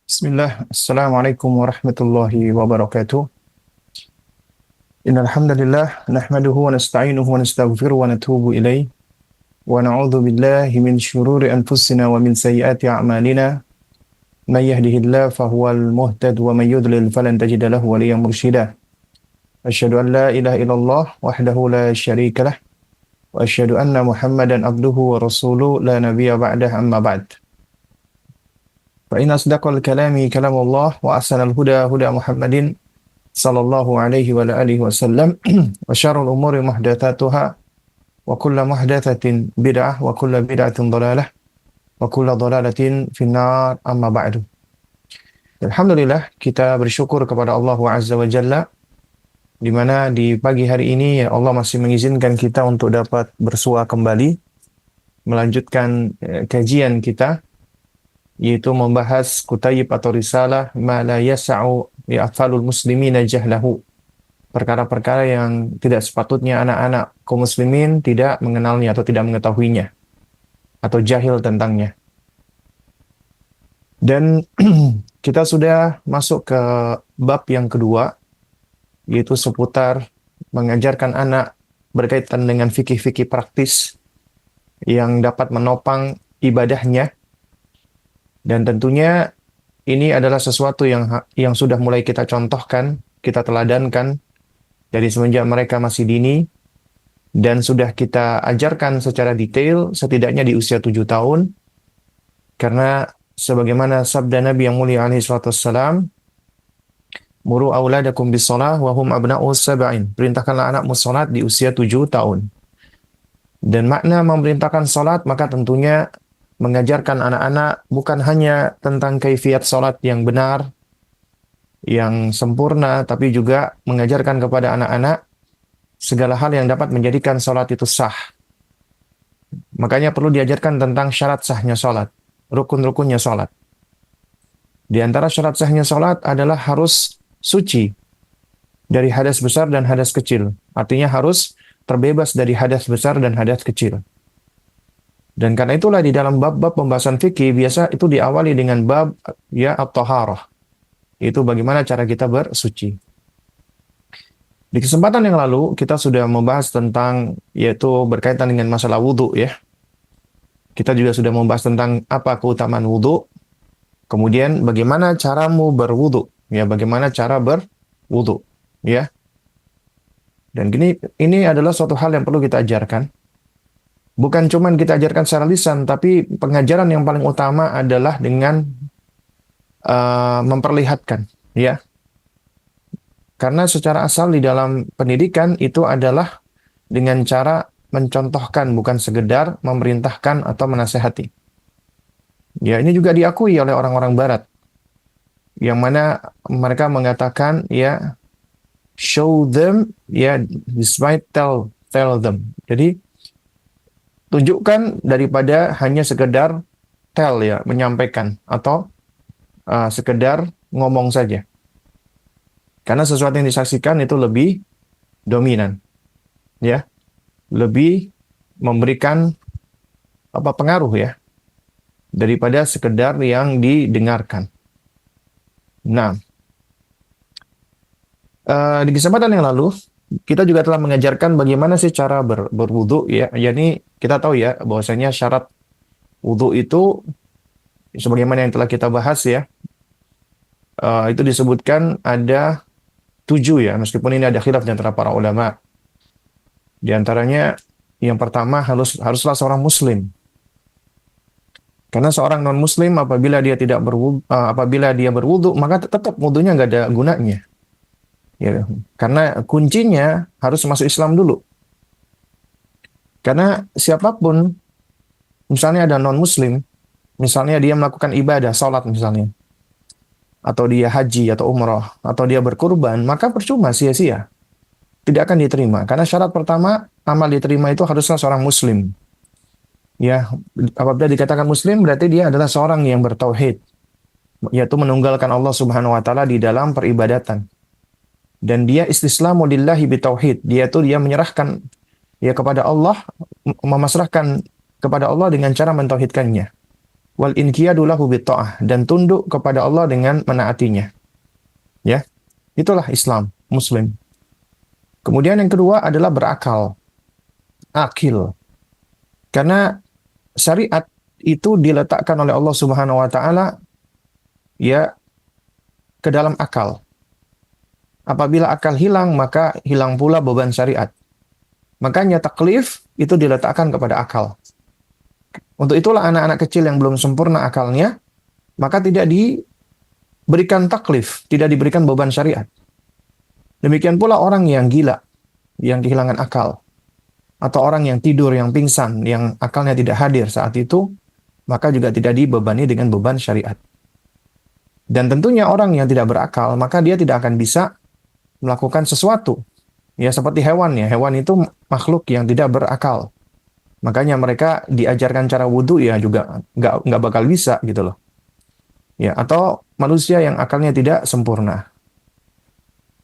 Bismillah, Assalamualaikum warahmatullahi wabarakatuh. Innal hamdalillah nahmaduhu wa nasta'inuhu wa nastaghfiruhu wa natubu ilaih wa na'udzu billahi min syururi anfusina wa min sayyiati a'malina. May yahdihillahu fahuwal muhtad wa may yudlil falan tajida lahu waliyyan mursyida. Asyhadu an la ilaha illallah wahdahu la syarika lah wa asyhadu anna Muhammadan abduhu wa rasuluhu la nabiyya ba'dah amma ba'd. Fa inna asdaqal kalami kalamullah wa ahsanal huda huda Muhammadin sallallahu alaihi wa alihi wasallam wa syarrul umuri muhdatsatuha wa kullu muhdatsatin bid'ah wa kullu bid'atin dhalalah wa kullu dhalalatin finnar amma ba'du. Alhamdulillah kita bersyukur kepada Allah Azza wa Jalla di mana di pagi hari ini ya Allah masih mengizinkan kita untuk dapat bersua kembali melanjutkan kajian kita, yaitu membahas kutayib atau risalah ma la yas'u li atfalul muslimina jahlahu. Perkara-perkara yang tidak sepatutnya anak-anak kaum muslimin tidak mengenalnya atau tidak mengetahuinya atau jahil tentangnya. Dan kita sudah masuk ke bab yang kedua, yaitu seputar mengajarkan anak berkaitan dengan fikih-fikih praktis yang dapat menopang ibadahnya. Dan tentunya ini adalah sesuatu yang sudah mulai kita contohkan, kita teladankan dari semenjak mereka masih dini, dan sudah kita ajarkan secara detail setidaknya di usia 7 tahun. Karena sebagaimana sabda Nabi yang mulia alaihi salatu wassalam, muru auladakum bis-shalah wa hum abna'u sab'in. Perintahkanlah anakmu salat di usia 7 tahun. Dan makna memerintahkan salat maka tentunya mengajarkan anak-anak bukan hanya tentang kaifiat salat yang benar, yang sempurna, tapi juga mengajarkan kepada anak-anak segala hal yang dapat menjadikan salat itu sah. Makanya perlu diajarkan tentang syarat sahnya salat, rukun-rukunnya salat. Di antara syarat sahnya salat adalah harus suci dari hadas besar dan hadas kecil. Artinya harus terbebas dari hadas besar dan hadas kecil. Dan karena itulah di dalam bab-bab pembahasan fikih biasa itu diawali dengan bab ya at-taharah. Itu bagaimana cara kita bersuci. Di kesempatan yang lalu kita sudah membahas tentang yaitu berkaitan dengan masalah wudu ya. Kita juga sudah membahas tentang apa keutamaan wudu. Kemudian bagaimana caramu berwudu ya, bagaimana cara berwudu ya. Dan ini adalah suatu hal yang perlu kita ajarkan. Bukan cuma kita ajarkan secara lisan, tapi pengajaran yang paling utama adalah dengan memperlihatkan, ya. Karena secara asal di dalam pendidikan itu adalah dengan cara mencontohkan, bukan sekedar memerintahkan atau menasehati. Ya, ini juga diakui oleh orang-orang Barat, yang mana mereka mengatakan, ya, show them, ya, despite tell them. Jadi tunjukkan daripada hanya sekedar tell ya, menyampaikan atau sekedar ngomong saja. Karena sesuatu yang disaksikan itu lebih dominan, ya, lebih memberikan pengaruh ya daripada sekedar yang didengarkan. Nah, di kesempatan yang lalu kita juga telah mengajarkan bagaimana sih cara berwudu ya. Yani kita tahu ya bahwasanya syarat wudu itu sebagaimana yang telah kita bahas ya. Itu disebutkan ada 7 ya, meskipun ini ada khilaf di antara para ulama. Di antaranya yang pertama haruslah seorang muslim. Karena seorang non muslim apabila dia berwudu maka tetap wudunya nggak ada gunanya. Ya, karena kuncinya harus masuk Islam dulu. Karena siapapun, misalnya ada non-muslim, misalnya dia melakukan ibadah, sholat misalnya, atau dia haji atau umrah, atau dia berkurban, maka percuma, sia-sia. tidak akan diterima. Karena syarat pertama, amal diterima itu haruslah seorang muslim. Ya, apabila dikatakan muslim berarti dia adalah seorang yang bertauhid, yaitu menunggalkan Allah Subhanahu wa taala di dalam peribadatan. Dan dia istislamu lillahi bitauhid. Dia menyerahkan ya kepada Allah, memasrahkan kepada Allah dengan cara mentauhidkannya. Wal inqiyadu lahu bitta'ah, dan tunduk kepada Allah dengan menaatinya. Ya. Itulah Islam, muslim. Kemudian yang kedua adalah berakal. Akil. Karena syariat itu diletakkan oleh Allah Subhanahu wa taala ya ke dalam akal. Apabila akal hilang, maka hilang pula beban syariat. Makanya taklif itu diletakkan kepada akal. Untuk itulah anak-anak kecil yang belum sempurna akalnya, maka tidak diberikan taklif, tidak diberikan beban syariat. Demikian pula orang yang gila, yang kehilangan akal, atau orang yang tidur, yang pingsan, yang akalnya tidak hadir saat itu, maka juga tidak dibebani dengan beban syariat. Dan tentunya orang yang tidak berakal, maka dia tidak akan bisa melakukan sesuatu. Ya seperti hewan ya, hewan itu makhluk yang tidak berakal. Makanya mereka diajarkan cara wudhu ya juga nggak bakal bisa gitu loh. Ya, atau manusia yang akalnya tidak sempurna.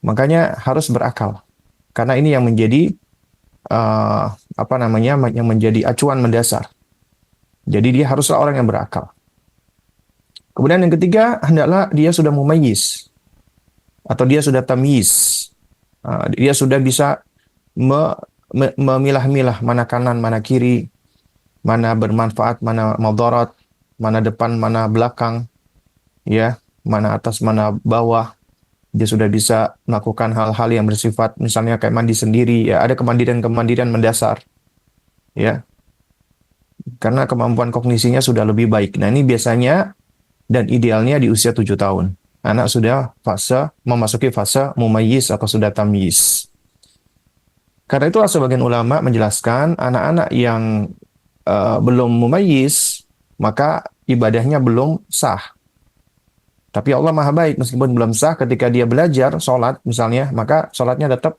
Makanya harus berakal. Karena ini yang menjadi yang menjadi acuan mendasar. Jadi dia haruslah orang yang berakal. Kemudian yang ketiga, hendaklah dia sudah mumayyiz atau dia sudah tamyiz. Dia sudah bisa memilah-milah mana kanan, mana kiri, mana bermanfaat, mana madarat, mana depan, mana belakang, ya, mana atas, mana bawah. Dia sudah bisa melakukan hal-hal yang bersifat misalnya kayak mandi sendiri, ya, ada kemandirian-kemandirian mendasar. Ya. Karena kemampuan kognisinya sudah lebih baik. Nah, ini biasanya dan idealnya di usia 7 tahun. Anak sudah memasuki fase mumayyiz atau sudah tamyiz. Karena itulah sebagian ulama menjelaskan anak-anak yang belum mumayyiz, maka ibadahnya belum sah. Tapi Allah Maha Baik, meskipun belum sah, ketika dia belajar sholat misalnya, maka sholatnya tetap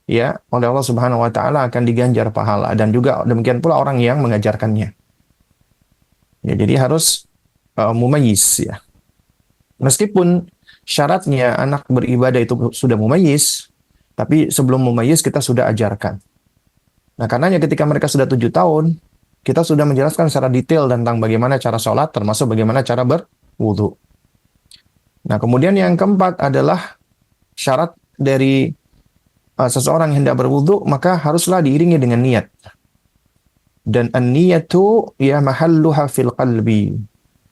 ya oleh Allah Subhanahu wa taala akan diganjar pahala, dan juga demikian pula orang yang mengajarkannya. Ya, jadi harus mumayyiz ya. Meskipun syaratnya anak beribadah itu sudah mumayyiz, tapi sebelum mumayyiz kita sudah ajarkan. Nah, karenanya ketika mereka sudah 7 tahun, kita sudah menjelaskan secara detail tentang bagaimana cara sholat, termasuk bagaimana cara berwudu. Nah, kemudian yang keempat adalah syarat dari seseorang yang hendak berwudu, maka haruslah diiringi dengan niat. Dan an-niyatu ya mahalluha fil qalbi.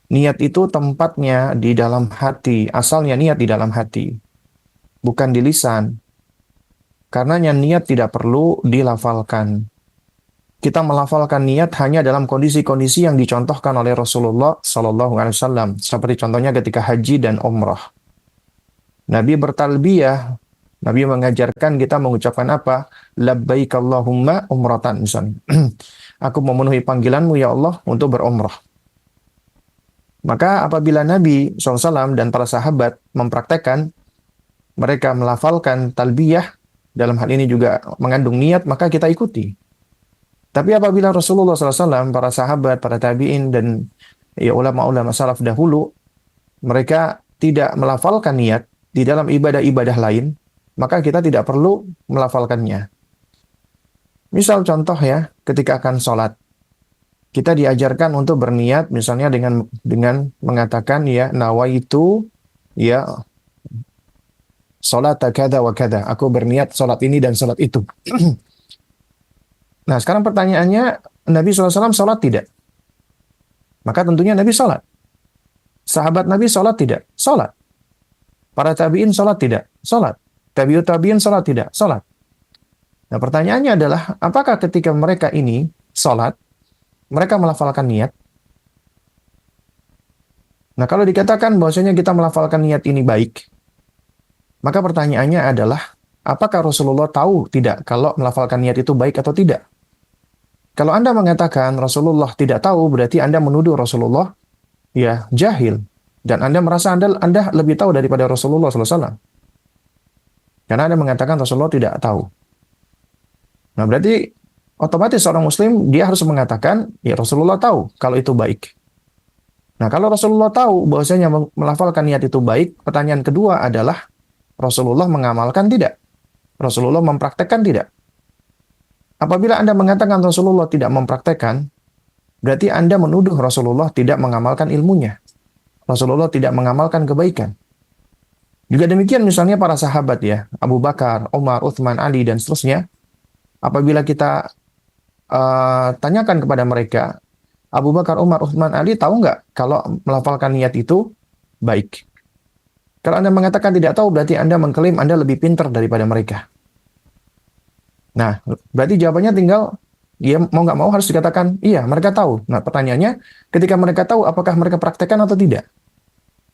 Niat itu tempatnya di dalam hati. Asalnya niat di dalam hati, bukan di lisan. Karenanya niat tidak perlu dilafalkan. Kita melafalkan niat hanya dalam kondisi-kondisi yang dicontohkan oleh Rasulullah SAW. Seperti contohnya ketika haji dan umrah. Nabi bertalbiyah. Nabi mengajarkan kita mengucapkan apa? Labbaik Allahumma umratan misalnya. Aku memenuhi panggilanmu ya Allah untuk berumrah. Maka apabila Nabi SAW dan para sahabat mempraktekkan, mereka melafalkan talbiyah, dalam hal ini juga mengandung niat, maka kita ikuti. Tapi apabila Rasulullah SAW, para sahabat, para tabi'in, dan ya ulama-ulama salaf dahulu, mereka tidak melafalkan niat di dalam ibadah-ibadah lain, maka kita tidak perlu melafalkannya. Misal contoh ya, ketika akan sholat, kita diajarkan untuk berniat misalnya dengan mengatakan ya nawaitu ya salat kada wa kada. Aku berniat salat ini dan salat itu. Nah, sekarang pertanyaannya, Nabi SAW salat tidak? Maka tentunya Nabi salat. Sahabat Nabi salat tidak? Salat. Para tabi'in salat tidak? Salat. Tabi'ut tabi'in salat tidak? Salat. Nah, pertanyaannya adalah apakah ketika mereka ini salat mereka melafalkan niat? Nah, kalau dikatakan bahwasanya kita melafalkan niat ini baik, maka pertanyaannya adalah, apakah Rasulullah tahu tidak kalau melafalkan niat itu baik atau tidak? Kalau Anda mengatakan Rasulullah tidak tahu, berarti Anda menuduh Rasulullah ya jahil. Dan Anda merasa Anda lebih tahu daripada Rasulullah SAW. Karena Anda mengatakan Rasulullah tidak tahu. Nah, berarti otomatis seorang muslim dia harus mengatakan, ya Rasulullah tahu kalau itu baik. Nah, kalau Rasulullah tahu bahwasanya melafalkan niat itu baik, pertanyaan kedua adalah Rasulullah mengamalkan tidak? Rasulullah mempraktekkan tidak? Apabila Anda mengatakan Rasulullah tidak mempraktekkan, berarti Anda menuduh Rasulullah tidak mengamalkan ilmunya. Rasulullah tidak mengamalkan kebaikan. Juga demikian misalnya para sahabat ya, Abu Bakar, Umar, Uthman, Ali, dan seterusnya. Apabila kita tanyakan kepada mereka, Abu Bakar, Umar, Uthman, Ali tahu nggak kalau melafalkan niat itu baik? Kalau Anda mengatakan tidak tahu, berarti Anda mengklaim Anda lebih pintar daripada mereka. Nah, berarti jawabannya tinggal, ya mau nggak mau harus dikatakan, iya mereka tahu. Nah, pertanyaannya, ketika mereka tahu, apakah mereka praktekkan atau tidak?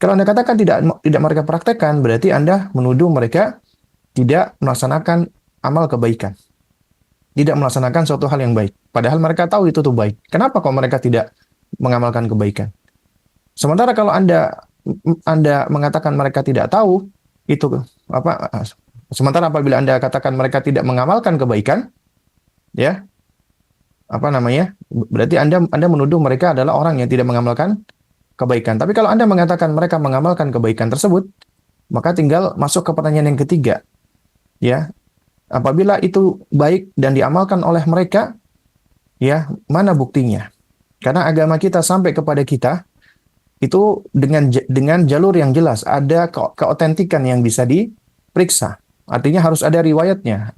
Kalau Anda katakan tidak mereka praktekkan, berarti Anda menuduh mereka tidak melaksanakan amal kebaikan. Tidak melaksanakan suatu hal yang baik. Padahal mereka tahu itu tuh baik. Kenapa kok mereka tidak mengamalkan kebaikan? Sementara kalau Anda mengatakan mereka tidak tahu, itu apa? Sementara apabila Anda katakan mereka tidak mengamalkan kebaikan, ya, apa namanya? Berarti Anda menuduh mereka adalah orang yang tidak mengamalkan kebaikan. Tapi kalau Anda mengatakan mereka mengamalkan kebaikan tersebut, maka tinggal masuk ke pertanyaan yang ketiga. Ya, apabila itu baik dan diamalkan oleh mereka, ya, mana buktinya? Karena agama kita sampai kepada kita itu dengan jalur yang jelas, ada keotentikan yang bisa diperiksa. Artinya harus ada riwayatnya,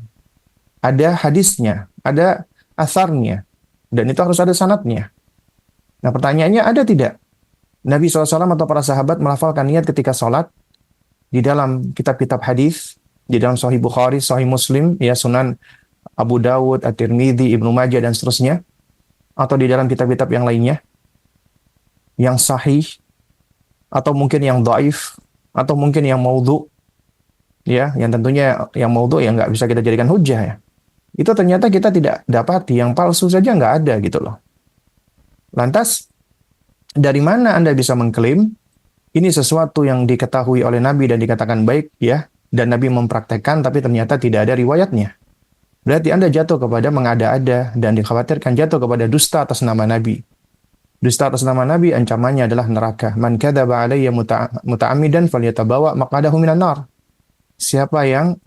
ada hadisnya, ada asarnya, dan itu harus ada sanadnya. Nah, pertanyaannya ada tidak Nabi SAW atau para sahabat melafalkan niat ketika sholat di dalam kitab-kitab hadis, di dalam Sahih Bukhari, Sahih Muslim, ya Sunan Abu Dawud, At-Tirmidzi, Ibnu Majah, dan seterusnya, atau di dalam kitab-kitab yang lainnya, yang sahih, atau mungkin yang dhaif, atau mungkin yang maudhu, ya, yang tentunya yang maudhu yang nggak bisa kita jadikan hujah ya. Itu ternyata kita tidak dapati, yang palsu saja nggak ada gitu loh. Lantas, dari mana Anda bisa mengklaim ini sesuatu yang diketahui oleh Nabi dan dikatakan baik ya, dan Nabi mempraktekkan tapi ternyata tidak ada riwayatnya? Berarti Anda jatuh kepada mengada-ada dan dikhawatirkan jatuh kepada dusta atas nama Nabi. Dusta atas nama Nabi ancamannya adalah neraka. Man kadzaba alayya muta'ammidan falyatabawa maq'adahu minan nar. Siapa yang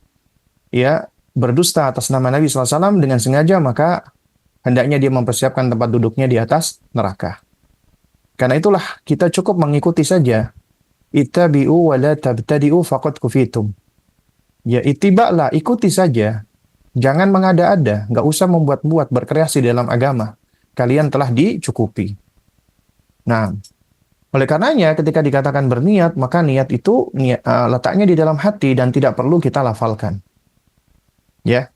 ya berdusta atas nama Nabi SAW dengan sengaja, maka hendaknya dia mempersiapkan tempat duduknya di atas neraka. Karena itulah kita cukup mengikuti saja. Ittabi'u wa la tabtadi'u faqad kufitum. Ya itibaklah, ikuti saja. Jangan mengada-ada, nggak usah membuat-buat, berkreasi dalam agama. Kalian telah dicukupi. Nah, oleh karenanya ketika dikatakan berniat, maka niat itu letaknya di dalam hati dan tidak perlu kita lafalkan. Ya.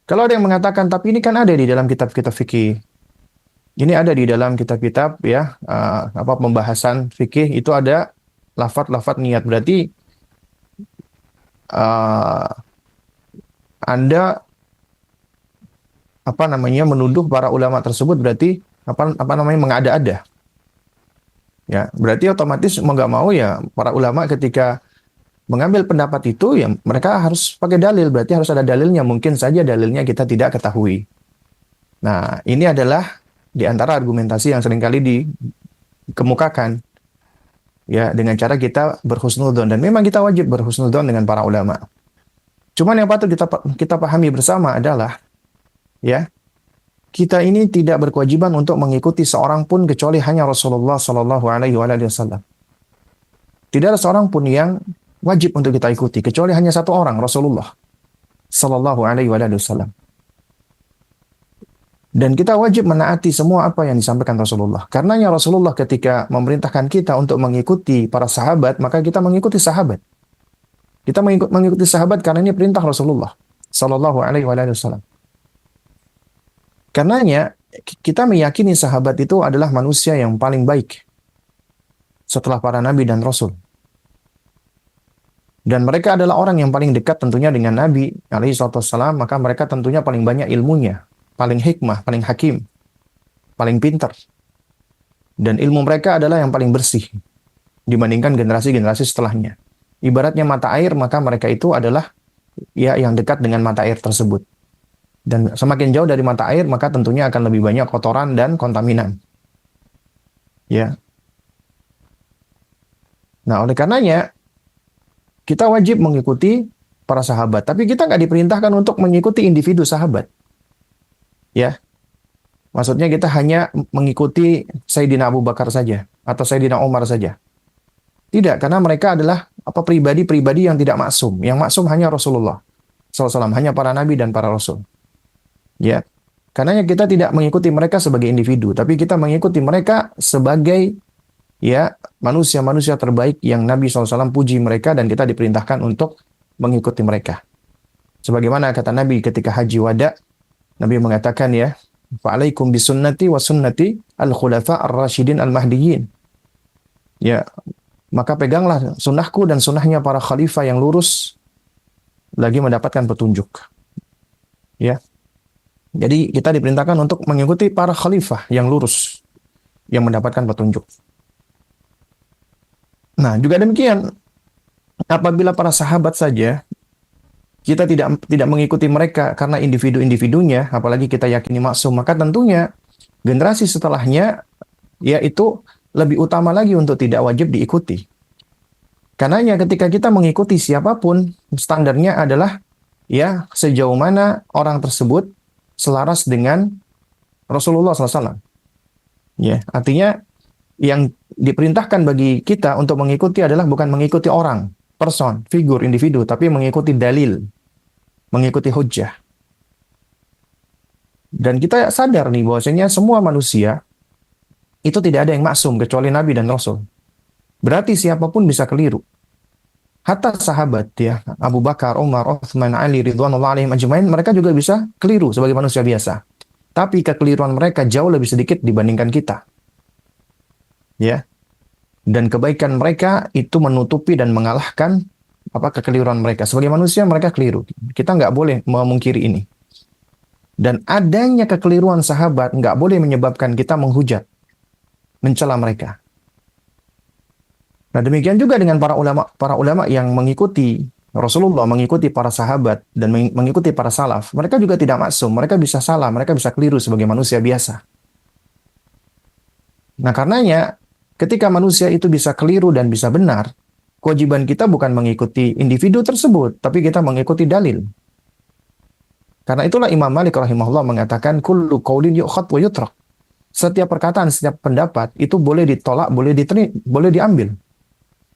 Kalau ada yang mengatakan, tapi ini kan ada di dalam kitab-kitab fikih. Ini ada di dalam kitab-kitab ya, pembahasan fikih itu ada lafaz-lafaz niat. Berarti Anda menuduh para ulama tersebut berarti mengada-ada. Ya, berarti otomatis mau nggak mau ya para ulama ketika mengambil pendapat itu ya mereka harus pakai dalil, berarti harus ada dalilnya. Mungkin saja dalilnya kita tidak ketahui. Nah, ini adalah di antara argumentasi yang seringkali dikemukakan ya dengan cara kita berhusnudzon, dan memang kita wajib berhusnudzon dengan para ulama. Cuman yang patut kita pahami bersama adalah ya, kita ini tidak berkewajiban untuk mengikuti seorang pun kecuali hanya Rasulullah Shallallahu Alaihi Wasallam. Tidak ada seorang pun yang wajib untuk kita ikuti kecuali hanya satu orang, Rasulullah Shallallahu Alaihi Wasallam. Dan kita wajib menaati semua apa yang disampaikan Rasulullah. Karenanya Rasulullah ketika memerintahkan kita untuk mengikuti para sahabat, maka kita mengikuti sahabat. Kita mengikuti sahabat karena ini perintah Rasulullah Shallallahu Alaihi Wasallam. Karenanya kita meyakini sahabat itu adalah manusia yang paling baik setelah para nabi dan rasul. Dan mereka adalah orang yang paling dekat tentunya dengan Nabi alaihi wasallam, maka mereka tentunya paling banyak ilmunya, paling hikmah, paling hakim, paling pintar. Dan ilmu mereka adalah yang paling bersih dibandingkan generasi-generasi setelahnya. Ibaratnya mata air, maka mereka itu adalah ya yang dekat dengan mata air tersebut. Dan semakin jauh dari mata air, maka tentunya akan lebih banyak kotoran dan kontaminan. Ya. Nah, oleh karenanya, kita wajib mengikuti para sahabat. Tapi kita nggak diperintahkan untuk mengikuti individu sahabat. Ya. Maksudnya kita hanya mengikuti Sayyidina Abu Bakar saja. Atau Sayyidina Umar saja. Tidak, karena mereka adalah pribadi-pribadi yang tidak maksum. Yang maksum hanya Rasulullah SAW, hanya para nabi dan para rasul. Ya. Karena kita tidak mengikuti mereka sebagai individu, tapi kita mengikuti mereka sebagai ya manusia-manusia terbaik yang Nabi SAW puji mereka dan kita diperintahkan untuk mengikuti mereka. Sebagaimana kata Nabi ketika haji wada, Nabi mengatakan ya, fa'alaikum bisunnati wa sunnati al-khulafa ar-rasyidin al-mahdiyyin. Ya, maka peganglah sunnahku dan sunnahnya para khalifah yang lurus lagi mendapatkan petunjuk. Ya. Jadi kita diperintahkan untuk mengikuti para khalifah yang lurus yang mendapatkan petunjuk. Nah, juga demikian apabila para sahabat saja kita tidak mengikuti mereka karena individu-individunya, apalagi kita yakini maksum, maka tentunya generasi setelahnya yaitu lebih utama lagi untuk tidak wajib diikuti. Karenanya ketika kita mengikuti siapapun, standarnya adalah ya sejauh mana orang tersebut selaras dengan Rasulullah SAW. Ya, artinya yang diperintahkan bagi kita untuk mengikuti adalah bukan mengikuti orang, person, figur, individu, tapi mengikuti dalil, mengikuti hujjah. Dan kita sadar nih bahwasanya semua manusia itu tidak ada yang maksum kecuali Nabi dan Rasul. Berarti siapapun bisa keliru. Hatta sahabat ya, Abu Bakar, Umar, Uthman, Ali, ridwanullah alaihim ajmain, mereka juga bisa keliru sebagai manusia biasa. Tapi kekeliruan mereka jauh lebih sedikit dibandingkan kita. Ya. Dan kebaikan mereka itu menutupi dan mengalahkan kekeliruan mereka. Sebagai manusia mereka keliru. Kita nggak boleh memungkiri ini. Dan adanya kekeliruan sahabat nggak boleh menyebabkan kita menghujat, mencela mereka. Nah, demikian juga dengan para ulama yang mengikuti Rasulullah, mengikuti para sahabat dan mengikuti para salaf. Mereka juga tidak maksum, mereka bisa salah, mereka bisa keliru sebagai manusia biasa. Nah, karenanya ketika manusia itu bisa keliru dan bisa benar, kewajiban kita bukan mengikuti individu tersebut, tapi kita mengikuti dalil. Karena itulah Imam Malik rahimahullah mengatakan kullu qaulin yu'khad wa yutrak. Setiap perkataan, setiap pendapat itu boleh ditolak, boleh diambil.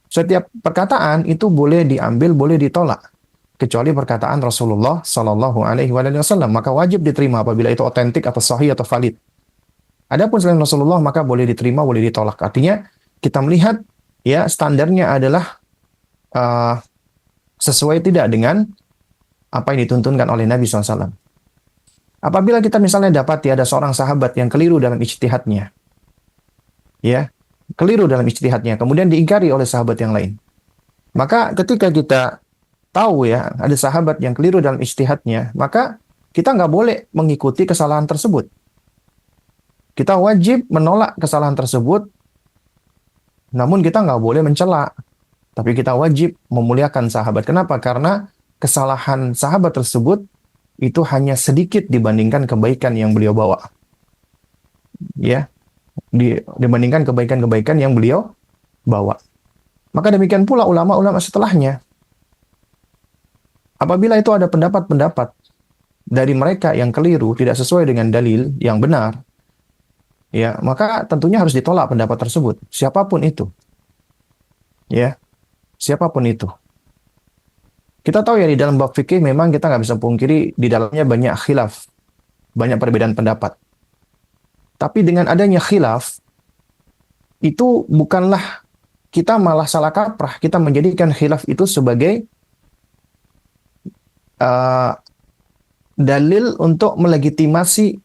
Setiap perkataan itu boleh diambil, boleh ditolak, kecuali perkataan Rasulullah Shallallahu Alaihi Wasallam. Maka wajib diterima apabila itu otentik atau sahih atau valid. Adapun selain Rasulullah maka boleh diterima, boleh ditolak. Artinya kita melihat ya standarnya adalah sesuai tidak dengan apa yang dituntunkan oleh Nabi SAW. Apabila kita misalnya dapati ada seorang sahabat yang keliru dalam ijtihadnya, ya. Keliru dalam ijtihadnya, kemudian diingkari oleh sahabat yang lain. Maka ketika kita tahu ya, ada sahabat yang keliru dalam ijtihadnya, maka kita nggak boleh mengikuti kesalahan tersebut. Kita wajib menolak kesalahan tersebut, namun kita nggak boleh mencela. Tapi kita wajib memuliakan sahabat. Kenapa? Karena kesalahan sahabat tersebut itu hanya sedikit dibandingkan kebaikan yang beliau bawa. Ya. Dibandingkan kebaikan-kebaikan yang beliau bawa. Maka demikian pula ulama-ulama setelahnya. Apabila itu ada pendapat-pendapat dari mereka yang keliru, tidak sesuai dengan dalil yang benar, ya, maka tentunya harus ditolak pendapat tersebut, siapapun itu. Ya, siapapun itu. Kita tahu ya di dalam bab fikih memang kita nggak bisa pungkiri di dalamnya banyak khilaf, banyak perbedaan pendapat. Tapi dengan adanya khilaf, itu bukanlah kita malah salah kaprah. Kita menjadikan khilaf itu sebagai dalil untuk melegitimasi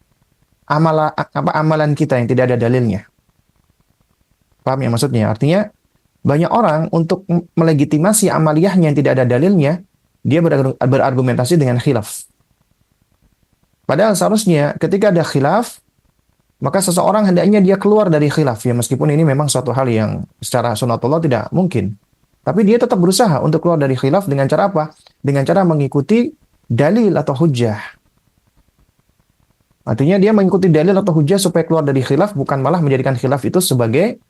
amalan kita yang tidak ada dalilnya. Paham ya maksudnya? Artinya, banyak orang untuk melegitimasi amaliyahnya yang tidak ada dalilnya, dia berargumentasi dengan khilaf. Padahal seharusnya ketika ada khilaf, maka seseorang hendaknya dia keluar dari khilaf ya, meskipun ini memang suatu hal yang secara sunatullah tidak mungkin. Tapi dia tetap berusaha untuk keluar dari khilaf dengan cara apa? Dengan cara mengikuti dalil atau hujjah. Artinya dia mengikuti dalil atau hujah supaya keluar dari khilaf, bukan malah menjadikan khilaf itu sebagai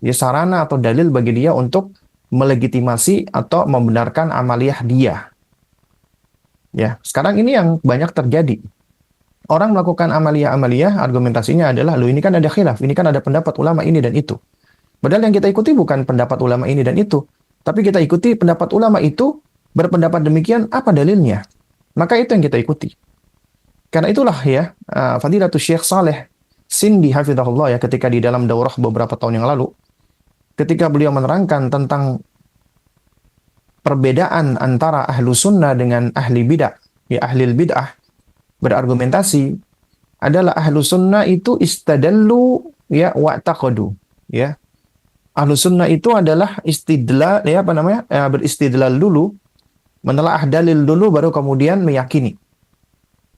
ya sarana atau dalil bagi dia untuk melegitimasi atau membenarkan amaliyah dia. Ya, sekarang ini yang banyak terjadi. Orang melakukan amaliyah-amaliyah, argumentasinya adalah, loh ini kan ada khilaf, ini kan ada pendapat ulama ini dan itu. Padahal yang kita ikuti bukan pendapat ulama ini dan itu, tapi kita ikuti pendapat ulama itu berpendapat demikian, apa dalilnya? Maka itu yang kita ikuti. Karena itulah ya, Fadilatul Syekh Saleh Sindi hafizahullah ya, ketika di dalam daurah beberapa tahun yang lalu, ketika beliau menerangkan tentang perbedaan antara ahlu sunnah dengan ahli bid'ah, ya ahli bid'ah, berargumentasi adalah ahlu sunnah itu istadallu ya wa'taqadu, ya. Ahlu sunnah itu adalah istidlal, ya apa namanya, beristidlal dulu, menelaah dalil dulu, baru kemudian meyakini.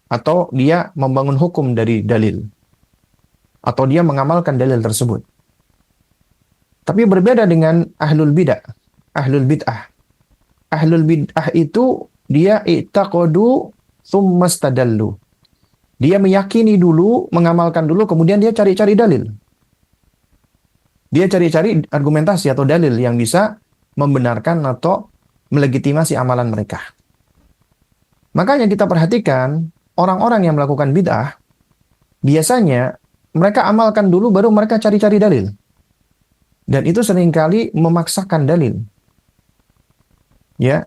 Atau dia membangun hukum dari dalil. Atau dia mengamalkan dalil tersebut. Tapi berbeda dengan ahlul bid'ah. Ahlul bid'ah. Ahlul bid'ah itu dia i'taqadu thumma stadallu. Dia meyakini dulu, mengamalkan dulu, kemudian dia cari-cari dalil. Dia cari-cari argumentasi atau dalil yang bisa membenarkan atau melegitimasi amalan mereka. Makanya kita perhatikan, orang-orang yang melakukan bid'ah, biasanya mereka amalkan dulu, baru mereka cari-cari dalil. Dan itu seringkali memaksakan dalil. Ya.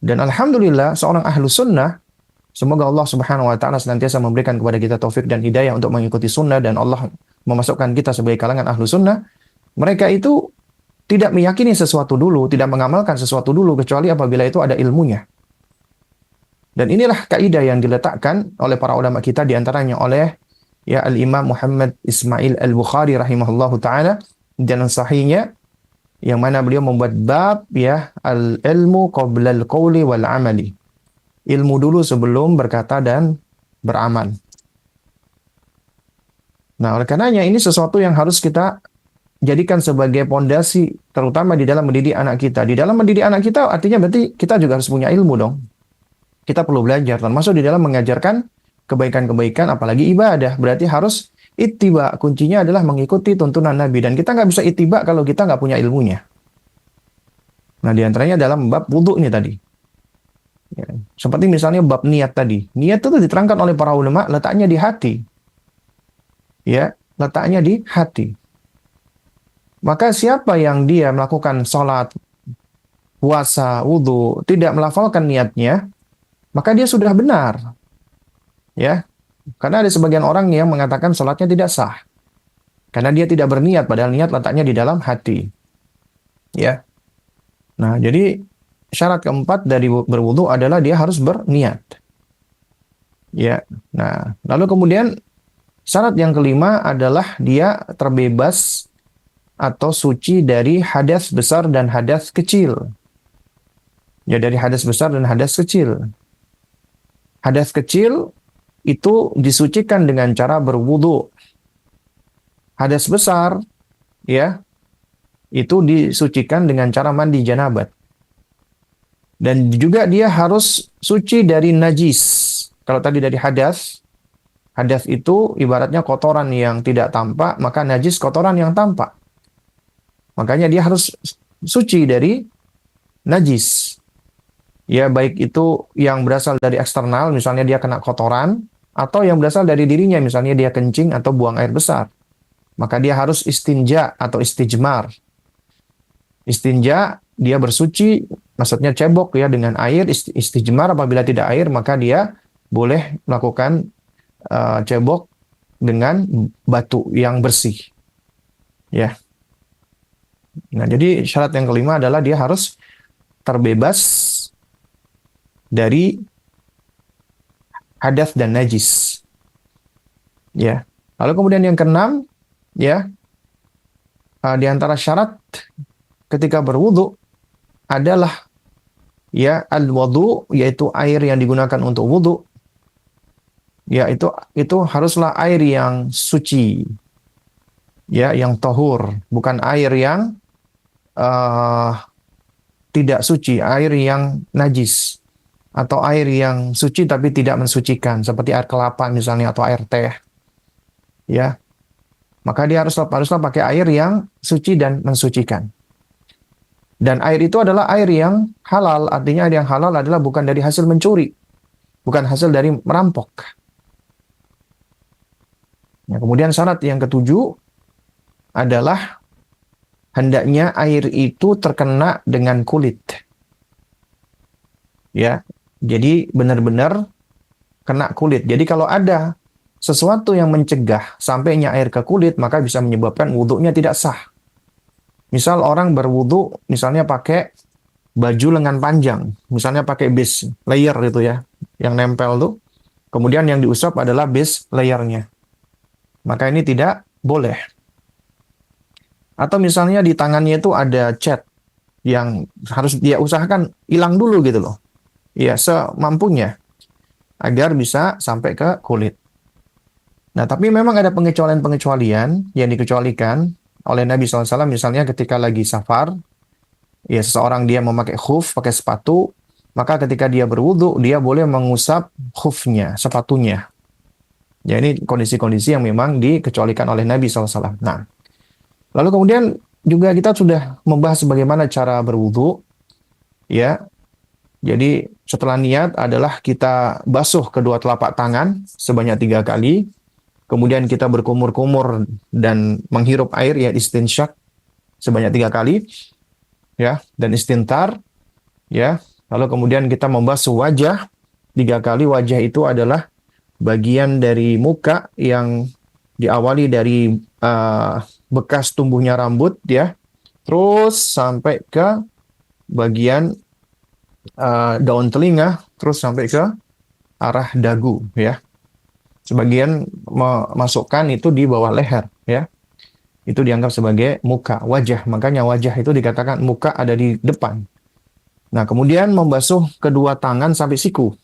Dan alhamdulillah, seorang ahlu sunnah, semoga Allah subhanahu wa ta'ala senantiasa memberikan kepada kita taufik dan hidayah untuk mengikuti sunnah, dan Allah memasukkan kita sebagai kalangan ahlu sunnah. Mereka itu tidak meyakini sesuatu dulu, tidak mengamalkan sesuatu dulu, kecuali apabila itu ada ilmunya. Dan inilah kaidah yang diletakkan oleh para ulama kita, diantaranya oleh ya Al-Imam Muhammad Ismail Al-Bukhari rahimahullahu ta'ala, dalam sahihnya, yang mana beliau membuat bab ya al-ilmu qabla al-qawli wal amali. Ilmu dulu sebelum berkata dan beramal. Nah, oleh karenanya ini sesuatu yang harus kita jadikan sebagai pondasi, terutama di dalam mendidik anak kita. Di dalam mendidik anak kita artinya berarti kita juga harus punya ilmu dong. Kita perlu belajar, termasuk di dalam mengajarkan kebaikan-kebaikan, apalagi ibadah. Berarti harus ittiba, kuncinya adalah mengikuti tuntunan Nabi. Dan kita nggak bisa ittiba kalau kita nggak punya ilmunya. Nah, diantaranya dalam bab wudhu ini tadi. Ya, seperti misalnya bab niat tadi. Niat itu diterangkan oleh para ulama, letaknya di hati. Ya, letaknya di hati. Maka siapa yang dia melakukan sholat, puasa, wudhu, tidak melafalkan niatnya, maka dia sudah benar. Ya, karena ada sebagian orang yang mengatakan sholatnya tidak sah. Karena dia tidak berniat, padahal niat letaknya di dalam hati. Ya. Nah, jadi syarat keempat dari berwudu adalah dia harus berniat. Ya. Nah, lalu kemudian syarat yang kelima adalah dia terbebas atau suci dari hadas besar dan hadas kecil. Ya, dari hadas besar dan hadas kecil. Hadas kecil itu disucikan dengan cara berwudu. Hadas besar, ya, itu disucikan dengan cara mandi janabat. Dan juga dia harus suci dari najis. Kalau tadi dari hadas, hadas itu ibaratnya kotoran yang tidak tampak, maka najis kotoran yang tampak. Makanya dia harus suci dari najis. Ya, baik itu yang berasal dari eksternal, misalnya dia kena kotoran, atau yang berasal dari dirinya, misalnya dia kencing atau buang air besar. Maka dia harus istinja atau istijmar. Istinja, dia bersuci, maksudnya cebok ya dengan air. Istijmar, apabila tidak air, maka dia boleh melakukan cebok dengan batu yang bersih. Ya. Nah, jadi syarat yang kelima adalah dia harus terbebas dari hadas dan najis. Ya. Lalu kemudian yang keenam, ya, di antara syarat ketika berwudu adalah ya al-wudu, yaitu air yang digunakan untuk wudu. Ya, itu haruslah air yang suci. Ya, yang tahur, bukan air yang tidak suci, air yang najis. atau air yang suci tapi tidak mensucikan, seperti air kelapa misalnya atau air teh, ya, maka dia haruslah pakai air yang suci dan mensucikan. Dan air itu adalah air yang halal, artinya air yang halal adalah bukan dari hasil mencuri, bukan hasil dari merampok. Ya, kemudian syarat yang ketujuh adalah hendaknya air itu terkena dengan kulit. Ya, jadi benar-benar kena kulit. Jadi kalau ada sesuatu yang mencegah sampainya air ke kulit, maka bisa menyebabkan wudhunya tidak sah. Misal orang berwudhu, misalnya pakai baju lengan panjang, misalnya pakai base layer itu ya, yang nempel tuh, kemudian yang diusap adalah base layernya. Maka ini tidak boleh. Atau misalnya di tangannya itu ada cat yang harus dia usahakan hilang dulu gitu loh. Ya, semampunya agar bisa sampai ke kulit. Nah, tapi memang ada pengecualian-pengecualian yang dikecualikan oleh Nabi SAW, misalnya ketika lagi safar, ya seseorang dia memakai khuf, pakai sepatu, maka ketika dia berwudu, dia boleh mengusap khufnya, sepatunya. Ya, ini kondisi-kondisi yang memang dikecualikan oleh Nabi SAW. Nah, lalu kemudian juga kita sudah membahas bagaimana cara berwudu, ya. Jadi setelah niat adalah kita basuh kedua telapak tangan sebanyak 3 kali, kemudian kita berkumur-kumur dan menghirup air, ya istinsyak sebanyak 3 kali, ya, dan istintar, ya. Lalu kemudian kita membasuh wajah 3 kali. Wajah itu adalah bagian dari muka yang diawali dari bekas tumbuhnya rambut, ya, terus sampai ke bagian daun telinga, terus sampai ke arah dagu, ya. Sebagian memasukkan itu di bawah leher, ya. Itu dianggap sebagai muka, wajah. Makanya wajah itu dikatakan muka ada di depan. Nah, kemudian membasuh kedua tangan sampai siku.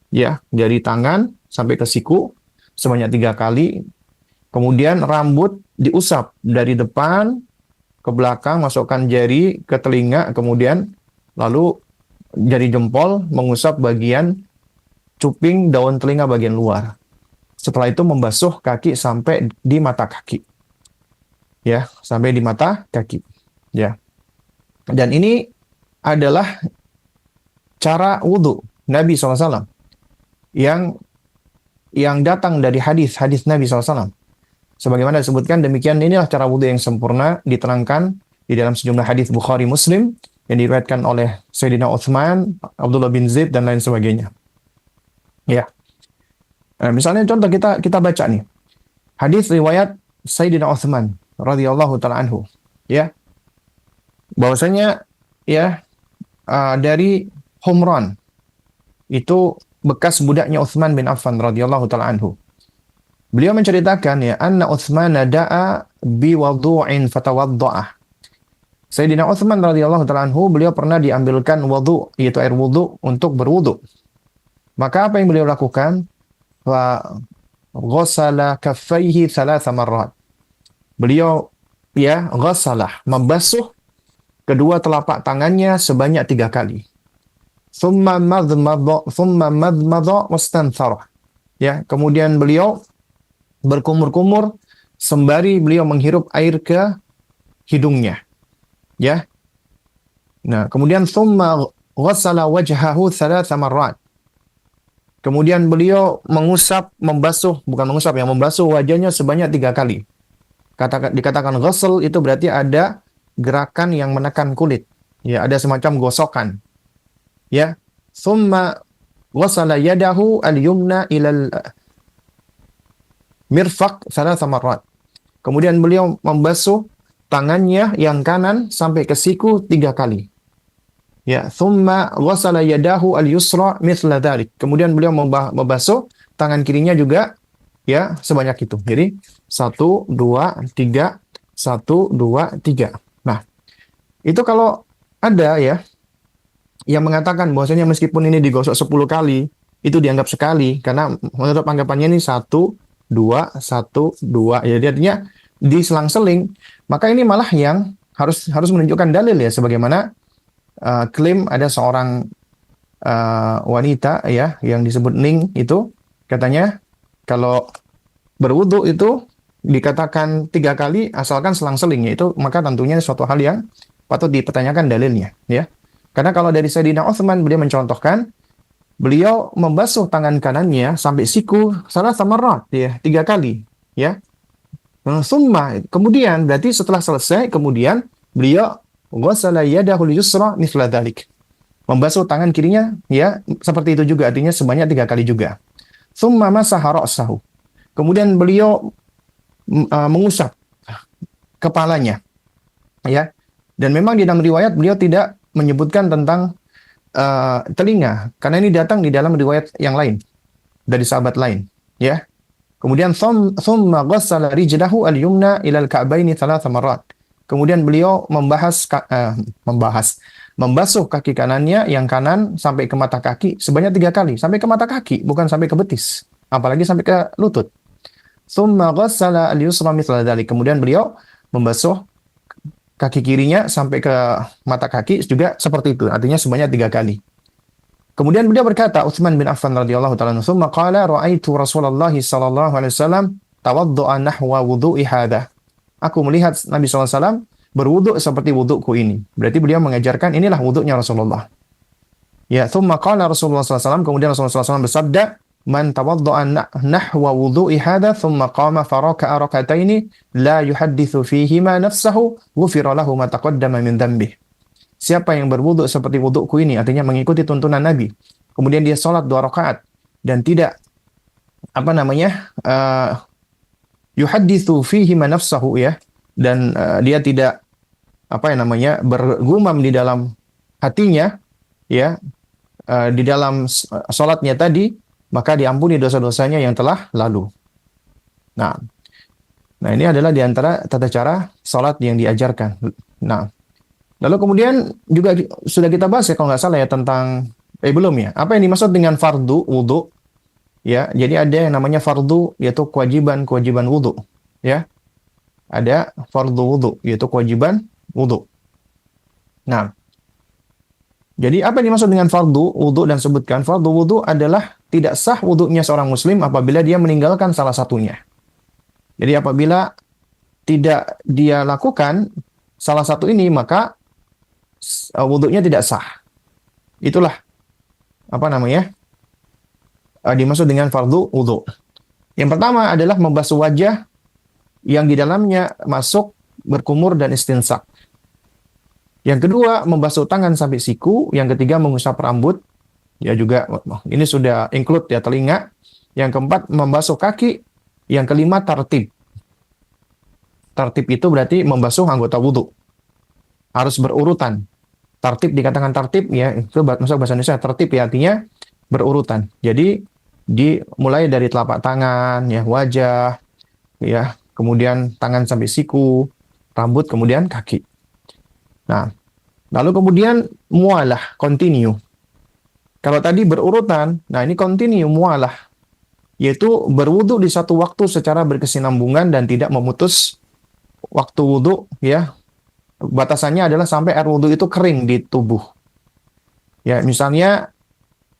Ya, dari tangan sampai ke siku sebanyak 3 kali. Kemudian rambut diusap dari depan ke belakang, masukkan jari ke telinga, kemudian lalu jari jempol mengusap bagian cuping daun telinga bagian luar. Setelah itu membasuh kaki sampai di mata kaki. Ya, sampai di mata kaki. Ya. Dan ini adalah cara wudhu Nabi SAW yang datang dari hadis Nabi SAW. Sebagaimana disebutkan, demikian inilah cara wudhu yang sempurna, diterangkan di dalam sejumlah hadis Bukhari Muslim yang diriwayatkan oleh Sayyidina Utsman, Abdullah bin Zaid, dan lain sebagainya. Ya. Nah, misalnya contoh kita baca nih. Hadis riwayat Sayyidina Utsman radhiyallahu taala anhu, ya. Bahwasanya ya dari Humran, itu bekas budaknya Utsman bin Affan radhiyallahu taala anhu. Beliau menceritakan, ya, anna Utsman da'a bi wudu'in fatawadda'ah. Sayyidina Utsman radhiyallahu taala anhu, beliau pernah diambilkan wudu, yaitu air wudu, untuk berwudu. Maka apa yang beliau lakukan? Fa ghassala kaffaihi 3 marrat. Beliau, ya, ghassalah, membasuh kedua telapak tangannya sebanyak 3 kali. Thumma madmadha wastanthara. Ya, kemudian beliau berkumur-kumur sembari beliau menghirup air ke hidungnya. Ya. Nah, kemudian thumma ghassala wajhahu 3 marrat. Kemudian beliau membasuh wajahnya sebanyak 3 kali. Dikatakan ghusl itu berarti ada gerakan yang menekan kulit. Ya, ada semacam gosokan. Ya. Thumma ghassala yadahu al-yumna ilal mirfaq 3 marrat. Kemudian beliau membasuh tangannya yang kanan sampai ke siku 3 kali. Ya, thumma ghassala yadahu al-yusra mithla dzalik. Kemudian beliau membasuh tangan kirinya juga, ya, sebanyak itu. Jadi 1 2 3 1 2 3. Nah, itu kalau ada, ya, yang mengatakan bahwasanya meskipun ini digosok 10 kali, itu dianggap sekali, karena menurut anggapannya ini 1 2 1 2. Jadi artinya diselang-seling, maka ini malah yang harus menunjukkan dalil, ya, sebagaimana klaim ada seorang wanita ya yang disebut Ning itu katanya kalau berwudu itu dikatakan 3 kali asalkan selang-seling itu maka tentunya suatu hal yang patut dipertanyakan dalilnya ya. Karena kalau dari Sayyidina Utsman beliau mencontohkan beliau membasuh tangan kanannya sampai siku salah samarat ya 3 kali ya. Summa kemudian berarti setelah selesai kemudian beliau ghassala yadahu yusra mithla dzalik. Membasuh tangan kirinya ya seperti itu juga artinya sebanyak 3 kali juga. Summa masaha ra'sahu. Kemudian beliau mengusap kepalanya ya. Dan memang di dalam riwayat beliau tidak menyebutkan tentang telinga karena ini datang di dalam riwayat yang lain dari sahabat lain ya. Kemudian thumma ghassala rijlahu al-yumna ila al-ka'baini thalatha marrat. Kemudian beliau membasuh kaki kanannya yang kanan sampai ke mata kaki sebanyak 3 kali, sampai ke mata kaki, bukan sampai ke betis, apalagi sampai ke lutut. Thumma ghassala al-yusra mithla dzalik. Kemudian beliau membasuh kaki kirinya sampai ke mata kaki juga seperti itu, artinya sebanyak 3 kali. Kemudian beliau berkata, Utsman bin Affan radhiyallahu taala anhu, "Tsumma qala ra'aitu Rasulullah sallallahu alaihi wasallam tawaddu'a nahwa wudu'i hadha." Aku melihat Nabi sallallahu alaihi wasallam berwuduk seperti wudukku ini. Berarti beliau mengajarkan inilah wuduknya Rasulullah. Ya, tsumma qala Rasulullah sallallahu alaihi wasallam, kemudian Rasulullah sallallahu alaihi wasallam bersabda, "Man tawaddu'a nahwa wudu'i hadha tsumma qama faraka'a rak'ataini la yuhadditsu fihima nafsahu, ghufira lahu ma taqaddama min dhanbihi." Siapa yang berwuduk seperti wudukku ini, artinya mengikuti tuntunan Nabi. Kemudian dia sholat 2 rakaat dan tidak yuhaditsu fihi ma nafsahu ya, dan dia tidak bergumam di dalam hatinya ya, di dalam sholatnya tadi, maka diampuni dosa-dosanya yang telah lalu. Nah, ini adalah di antara tata cara sholat yang diajarkan. Nah, lalu kemudian juga sudah kita bahas ya kalau nggak salah ya tentang belum ya. Apa yang dimaksud dengan fardu wudu? Ya, jadi ada yang namanya fardu yaitu kewajiban wudu. Ya, ada fardu wudu yaitu kewajiban wudu. Nah, jadi apa yang dimaksud dengan fardu wudu dan sebutkan fardu wudu adalah tidak sah wudunya seorang muslim apabila dia meninggalkan salah satunya. Jadi apabila tidak dia lakukan salah satu ini maka wudunya tidak sah. Itulah dimaksud dengan fardu wudu. Yang pertama adalah membasuh wajah yang di dalamnya masuk berkumur dan istinsak. Yang kedua membasuh tangan sampai siku. Yang ketiga mengusap rambut. Ya juga ini sudah include ya telinga. Yang keempat membasuh kaki. Yang kelima tartib. Tartib itu berarti membasuh anggota wudu. Harus berurutan. Tartib dikatakan tartib ya itu masuk bahasa Indonesia tertib ya artinya berurutan. Jadi dimulai dari telapak tangan ya wajah ya kemudian tangan sampai siku, rambut kemudian kaki. Nah, lalu kemudian mualah continue. Kalau tadi berurutan, nah ini continue mualah yaitu berwudu di satu waktu secara berkesinambungan dan tidak memutus waktu wudu ya. Batasannya adalah sampai air wudhu itu kering di tubuh. Ya, misalnya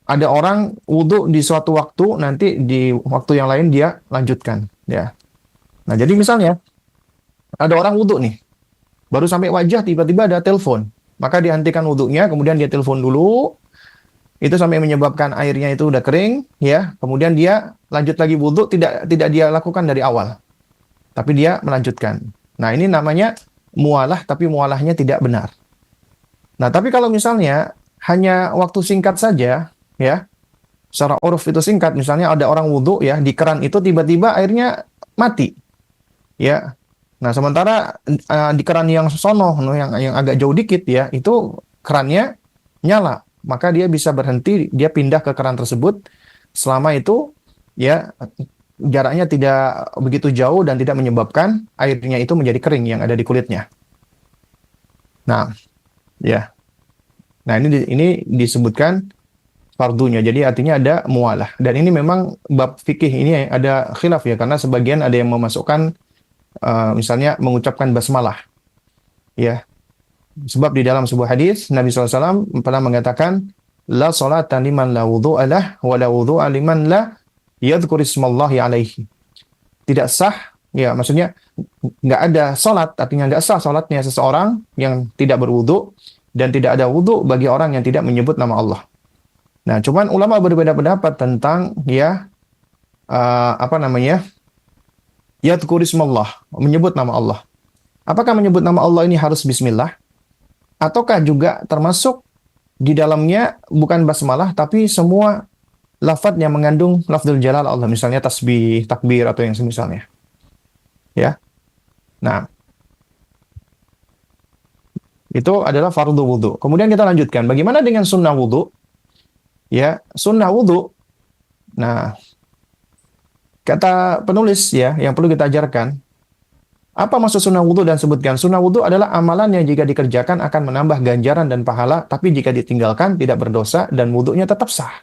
ada orang wudhu di suatu waktu, nanti di waktu yang lain dia lanjutkan. Ya. Nah, jadi misalnya ada orang wudhu nih, baru sampai wajah tiba-tiba ada telepon, maka dihentikan wudhunya, kemudian dia telepon dulu, itu sampai menyebabkan airnya itu udah kering, ya. Kemudian dia lanjut lagi wudhu, tidak dia lakukan dari awal, tapi dia melanjutkan. Nah, ini namanya mualah, tapi mualahnya tidak benar. Nah, tapi kalau misalnya hanya waktu singkat saja, ya, secara uruf itu singkat, misalnya ada orang wudhu ya, di keran itu tiba-tiba airnya mati, ya. Nah, sementara di keran yang sono, yang agak jauh dikit ya, itu kerannya nyala, maka dia bisa berhenti, dia pindah ke keran tersebut, selama itu, ya, jaraknya tidak begitu jauh dan tidak menyebabkan airnya itu menjadi kering yang ada di kulitnya. Nah, ya. Nah, ini disebutkan fardunya. Jadi artinya ada mualah. Dan ini memang bab fikih ini ada khilaf ya karena sebagian ada yang memasukkan misalnya mengucapkan basmalah. Ya. Sebab di dalam sebuah hadis Nabi SAW pernah mengatakan la salata liman la wudhu'a lah wa la wudhu'a liman la yadhkur ismallahi alaihi. Tidak sah, ya maksudnya nggak ada salat, artinya nggak sah salatnya seseorang yang tidak berwudu dan tidak ada wudu bagi orang yang tidak menyebut nama Allah. Nah, cuman ulama berbeda pendapat tentang ya apa namanya? Yadhkur ismallah, menyebut nama Allah. Apakah menyebut nama Allah ini harus bismillah? Ataukah juga termasuk di dalamnya bukan basmalah, tapi semua lafadz yang mengandung lafzul jalal Allah, misalnya tasbih, takbir, atau yang semisalnya. Ya. Nah, itu adalah fardu wudu. Kemudian kita lanjutkan. Bagaimana dengan sunnah wudu? Ya, sunnah wudu. Nah, kata penulis ya, yang perlu kita ajarkan, apa maksud sunnah wudhu dan sebutkan? Sunnah wudhu adalah amalan yang jika dikerjakan akan menambah ganjaran dan pahala, tapi jika ditinggalkan tidak berdosa dan wudhunya tetap sah.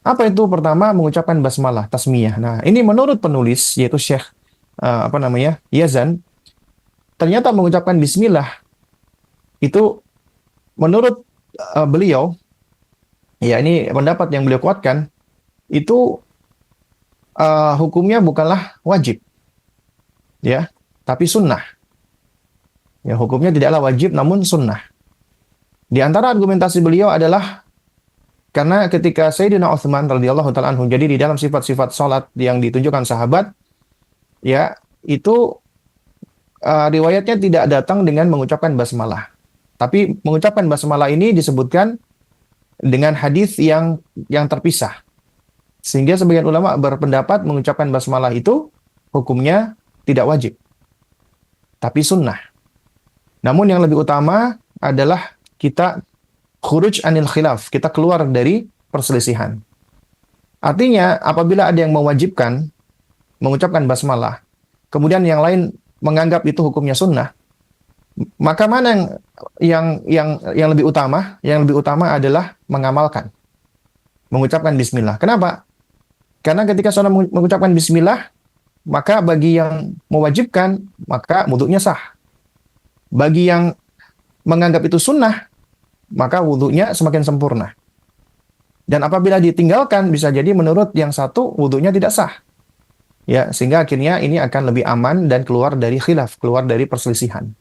Apa itu? Pertama, mengucapkan basmalah, tasmiyah. Nah, ini menurut penulis, yaitu Syekh Yazan, ternyata mengucapkan bismillah itu menurut beliau, ya ini pendapat yang beliau kuatkan, itu hukumnya bukanlah wajib, ya, tapi sunnah. Ya, hukumnya tidaklah wajib, namun sunnah. Di antara argumentasi beliau adalah karena ketika Sayyidina Utsman radhiyallahu taala anhu, jadi di dalam sifat-sifat salat yang ditunjukkan sahabat, ya, itu riwayatnya tidak datang dengan mengucapkan basmalah. Tapi mengucapkan basmalah ini disebutkan dengan hadis yang terpisah. Sehingga sebagian ulama berpendapat mengucapkan basmalah itu hukumnya tidak wajib, tapi sunnah. Namun yang lebih utama adalah kita khuruj anil khilaf, kita keluar dari perselisihan. Artinya apabila ada yang mewajibkan mengucapkan basmalah, kemudian yang lain menganggap itu hukumnya sunnah, maka mana yang lebih utama? Yang lebih utama adalah mengamalkan, mengucapkan bismillah. Kenapa? Karena ketika seorang mengucapkan bismillah, maka bagi yang mewajibkan, maka wudunya sah. Bagi yang menganggap itu sunnah, maka wudunya semakin sempurna. Dan apabila ditinggalkan, bisa jadi menurut yang satu, wudunya tidak sah. Ya, sehingga akhirnya ini akan lebih aman dan keluar dari khilaf, keluar dari perselisihan.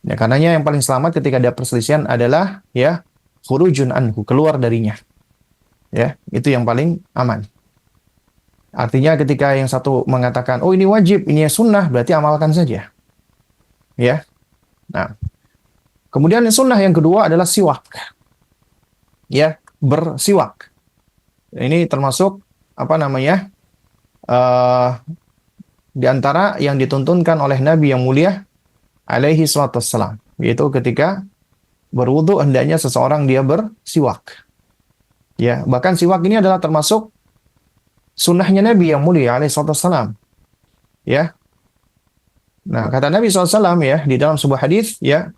Ya, karenanya yang paling selamat ketika ada perselisihan adalah ya khurujun anhu, keluar darinya. Ya, itu yang paling aman. Artinya ketika yang satu mengatakan, oh ini wajib, ini sunnah, berarti amalkan saja. Ya. Nah, kemudian sunnah yang kedua adalah siwak. Ya, bersiwak. Ini termasuk apa namanya? Di antara yang dituntunkan oleh Nabi yang mulia alaihi salatu wassalam, yaitu ketika berwudu hendaknya seseorang dia bersiwak. Ya, bahkan siwak ini adalah termasuk sunnahnya Nabi yang mulia alaihi salatu wassalam. Ya. Nah, kata Nabi SAW ya di dalam sebuah hadis, ya,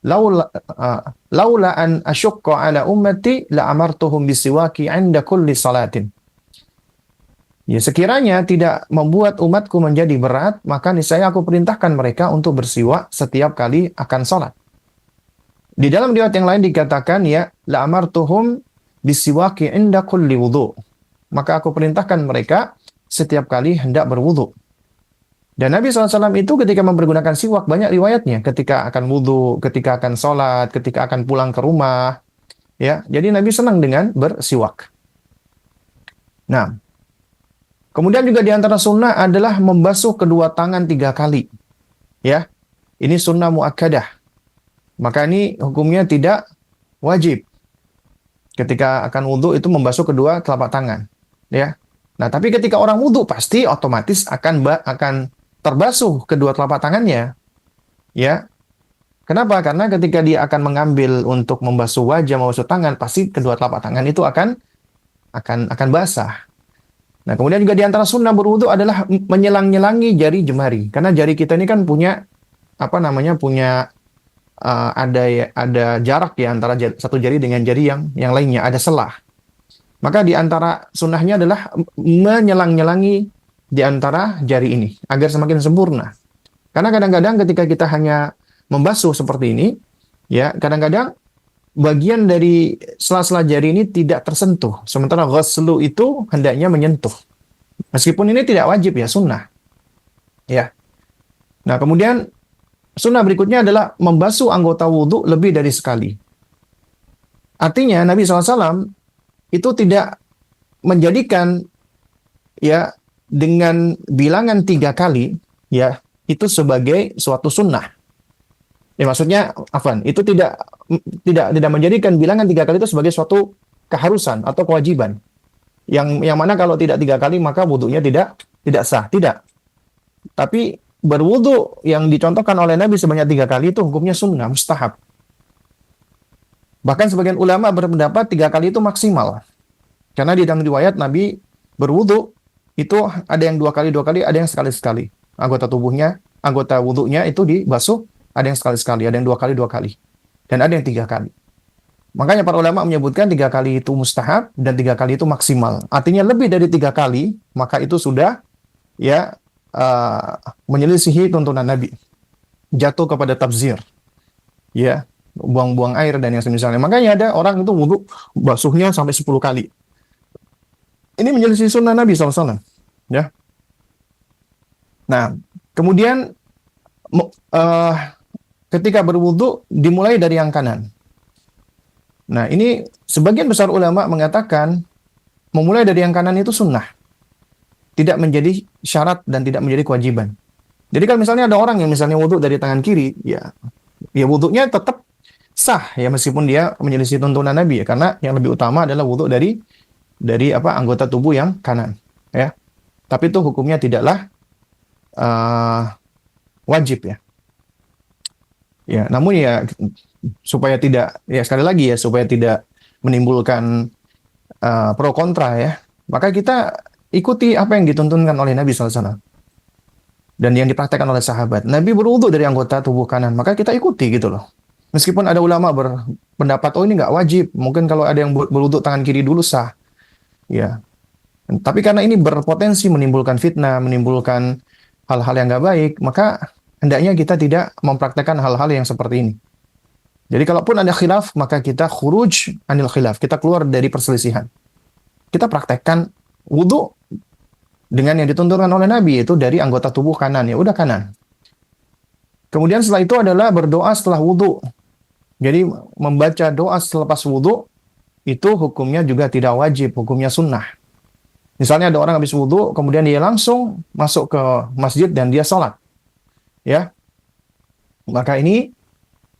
laula an asyqa ala ummati la amartuhum bisiwaki 'inda kulli salatin. Ya, sekiranya tidak membuat umatku menjadi berat, maka niscaya aku perintahkan mereka untuk bersiwak setiap kali akan salat. Di dalam riwayat yang lain dikatakan ya la amartuhum bisiwaki 'inda kulli wudu. Maka aku perintahkan mereka setiap kali hendak berwudu. Dan Nabi SAW itu ketika mempergunakan siwak banyak riwayatnya. Ketika akan wudu, ketika akan sholat, ketika akan pulang ke rumah. Ya, jadi Nabi senang dengan bersiwak. Nah, kemudian juga di antara sunnah adalah membasuh kedua tangan 3 kali. Ya, ini sunnah muakkadah. Maka ini hukumnya tidak wajib. Ketika akan wudu itu membasuh kedua telapak tangan. Ya. Nah, tapi ketika orang wudu pasti otomatis akan terbasuh kedua telapak tangannya. Ya. Kenapa? Karena ketika dia akan mengambil untuk membasuh wajah, membasuh tangan, pasti kedua telapak tangan itu akan basah. Nah, kemudian juga di antara sunnah berwudu adalah menyelang-nyelangi jari jemari. Karena jari kita ini kan punya ada jarak ya antara satu jari dengan jari yang lainnya, ada selah. Maka di antara sunnahnya adalah menyelang-nyelangi di antara jari ini agar semakin sempurna. Karena kadang-kadang ketika kita hanya membasuh seperti ini, ya kadang-kadang bagian dari sela-sela jari ini tidak tersentuh. Sementara ghuslu itu hendaknya menyentuh. Meskipun ini tidak wajib ya, sunnah. Ya. Nah, kemudian sunnah berikutnya adalah membasuh anggota wudhu lebih dari sekali. Artinya Nabi SAW itu tidak menjadikan ya dengan bilangan 3 kali ya itu sebagai suatu sunnah. Ya maksudnya, afwan, itu tidak menjadikan bilangan 3 kali itu sebagai suatu keharusan atau kewajiban. Yang mana kalau tidak 3 kali maka wudhunya tidak sah, tidak. Tapi berwudhu yang dicontohkan oleh Nabi sebanyak 3 kali itu hukumnya sunnah, mustahab. Bahkan sebagian ulama berpendapat 3 kali itu maksimal. Karena di dalam riwayat Nabi berwudhu itu ada yang 2 kali, ada yang sekali-sekali. Anggota wudhunya itu dibasuh, ada yang sekali-sekali, ada yang 2 kali, dan ada yang 3 kali. Makanya para ulama menyebutkan 3 kali itu mustahab dan 3 kali itu maksimal. Artinya lebih dari 3 kali, maka itu sudah ya menyelisihi tuntunan Nabi. Jatuh kepada tabzir. Ya, buang-buang air dan yang semisalnya. Makanya ada orang itu wudhu basuhnya sampai 10 kali. Ini menyelisih sunnah Nabi SAW. Ya. Nah, kemudian ketika berwudhu dimulai dari yang kanan. Nah, ini sebagian besar ulama mengatakan memulai dari yang kanan itu sunnah. Tidak menjadi syarat dan tidak menjadi kewajiban. Jadi kan misalnya ada orang yang misalnya wudhu dari tangan kiri, ya wudhunya tetap sah ya meskipun dia menyelisih tuntunan Nabi ya, karena yang lebih utama adalah wudhu dari anggota tubuh yang kanan ya. Tapi itu hukumnya tidaklah wajib ya. Ya, namun ya supaya tidak sekali lagi ya supaya tidak menimbulkan pro kontra ya, maka kita ikuti apa yang dituntunkan oleh Nabi SAW dan yang dipraktekkan oleh sahabat. Nabi berwudu dari anggota tubuh kanan, maka kita ikuti gitu loh. Meskipun ada ulama berpendapat ini nggak wajib, mungkin kalau ada yang berwudu tangan kiri dulu sah, ya. Tapi karena ini berpotensi menimbulkan fitnah, menimbulkan hal-hal yang nggak baik, maka hendaknya kita tidak mempraktekkan hal-hal yang seperti ini. Jadi kalaupun ada khilaf, maka kita khuruj anil khilaf. Kita keluar dari perselisihan. Kita praktekkan wudu dengan yang dituntunkan oleh Nabi, yaitu dari anggota tubuh kanan. Ya udah kanan. Kemudian setelah itu adalah berdoa setelah wudu. Jadi membaca doa selepas wudu, itu hukumnya juga tidak wajib, hukumnya sunnah. Misalnya ada orang habis wudu, kemudian dia langsung masuk ke masjid dan dia sholat. Ya, maka ini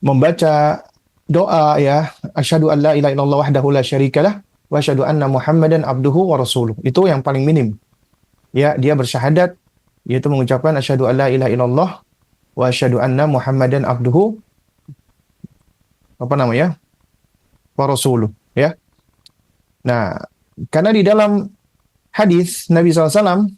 membaca doa ya asyhadu an la ilaha illallah wahdahu la syarikalah wa asyhadu anna muhammadan abduhu wa rasuluh, itu yang paling minim ya, dia bersyahadat yaitu mengucapkan asyhadu an la ilaha illallah wa asyhadu anna muhammadan abduhu wa rasuluh ya. Nah, karena di dalam hadis Nabi SAW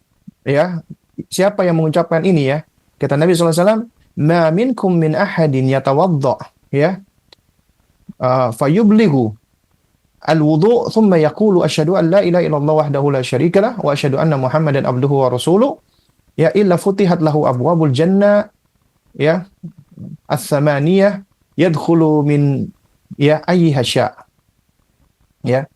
ya, siapa yang mengucapkan ini ya, kata Nabi SAW, ma minkum min ahadin yatawadda ya fayublighu al-wudu thumma yaqulu asyhadu an la ilaha illallah wahdahu la syarikalah wa asyhadu anna muhammadan abduhu wa rasuluh ya illa futihat lahu abwabul jannah ya ats-tsamaniyah yadkhulu min ya ayyiha sya' ya.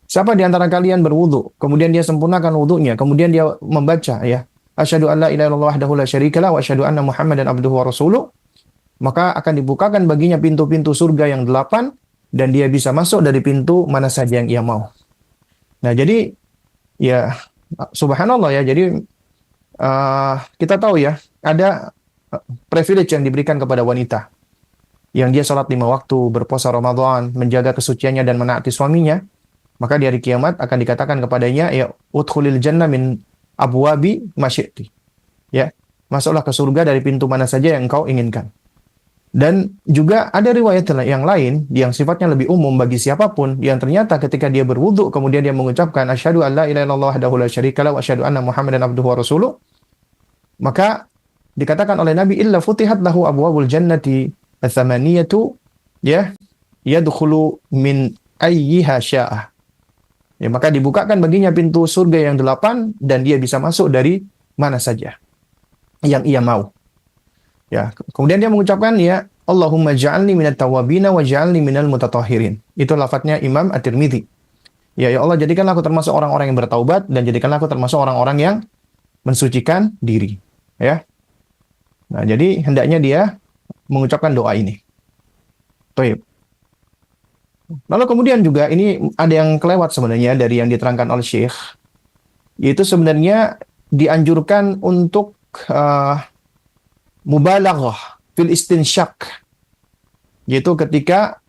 Siapa di antara kalian berwudu, kemudian dia sempurnakan wudunya, kemudian dia membaca ya asyhadu an la ilaha illallah wahdahu la syarikalah wa asyhadu anna muhammadan abduhu wa rasuluh, maka akan dibukakan baginya pintu-pintu surga yang 8 dan dia bisa masuk dari pintu mana saja yang ia mau. Nah, jadi ya subhanallah ya, jadi kita tahu ya ada privilege yang diberikan kepada wanita yang dia sholat 5 waktu, berpuasa Ramadan, menjaga kesuciannya dan menaati suaminya, maka di hari kiamat akan dikatakan kepadanya ya udkhulil jannah min abwabi masyi'ti. Ya, masuklah ke surga dari pintu mana saja yang engkau inginkan. Dan juga ada riwayat yang lain yang sifatnya lebih umum bagi siapapun yang ternyata ketika dia berwudu kemudian dia mengucapkan asyhadu an la ilaha illallah wahdahu la syarikalah wa asyhadu anna muhammadan abduhu wa rasuluh, maka dikatakan oleh Nabi illa futihat lahu abwabul jannati ats-tsamaniyatu ya yadkhulu min ayyiha sya'ah. Ya, maka dibukakan baginya pintu surga yang 8 dan dia bisa masuk dari mana saja yang ia mau. Ya, kemudian dia mengucapkan ya Allahumma ja'alni minat tawabina wa ja'alni minal mutatahhirin. Itu lafadznya Imam At-Tirmidzi. Ya, ya Allah, jadikanlah aku termasuk orang-orang yang bertaubat dan jadikanlah aku termasuk orang-orang yang mensucikan diri. Ya. Nah, jadi hendaknya dia mengucapkan doa ini. Baik. Lalu kemudian juga ini ada yang kelewat sebenarnya dari yang diterangkan oleh Syekh, yaitu sebenarnya dianjurkan untuk mubalaghah fil istinsyak, yaitu ketika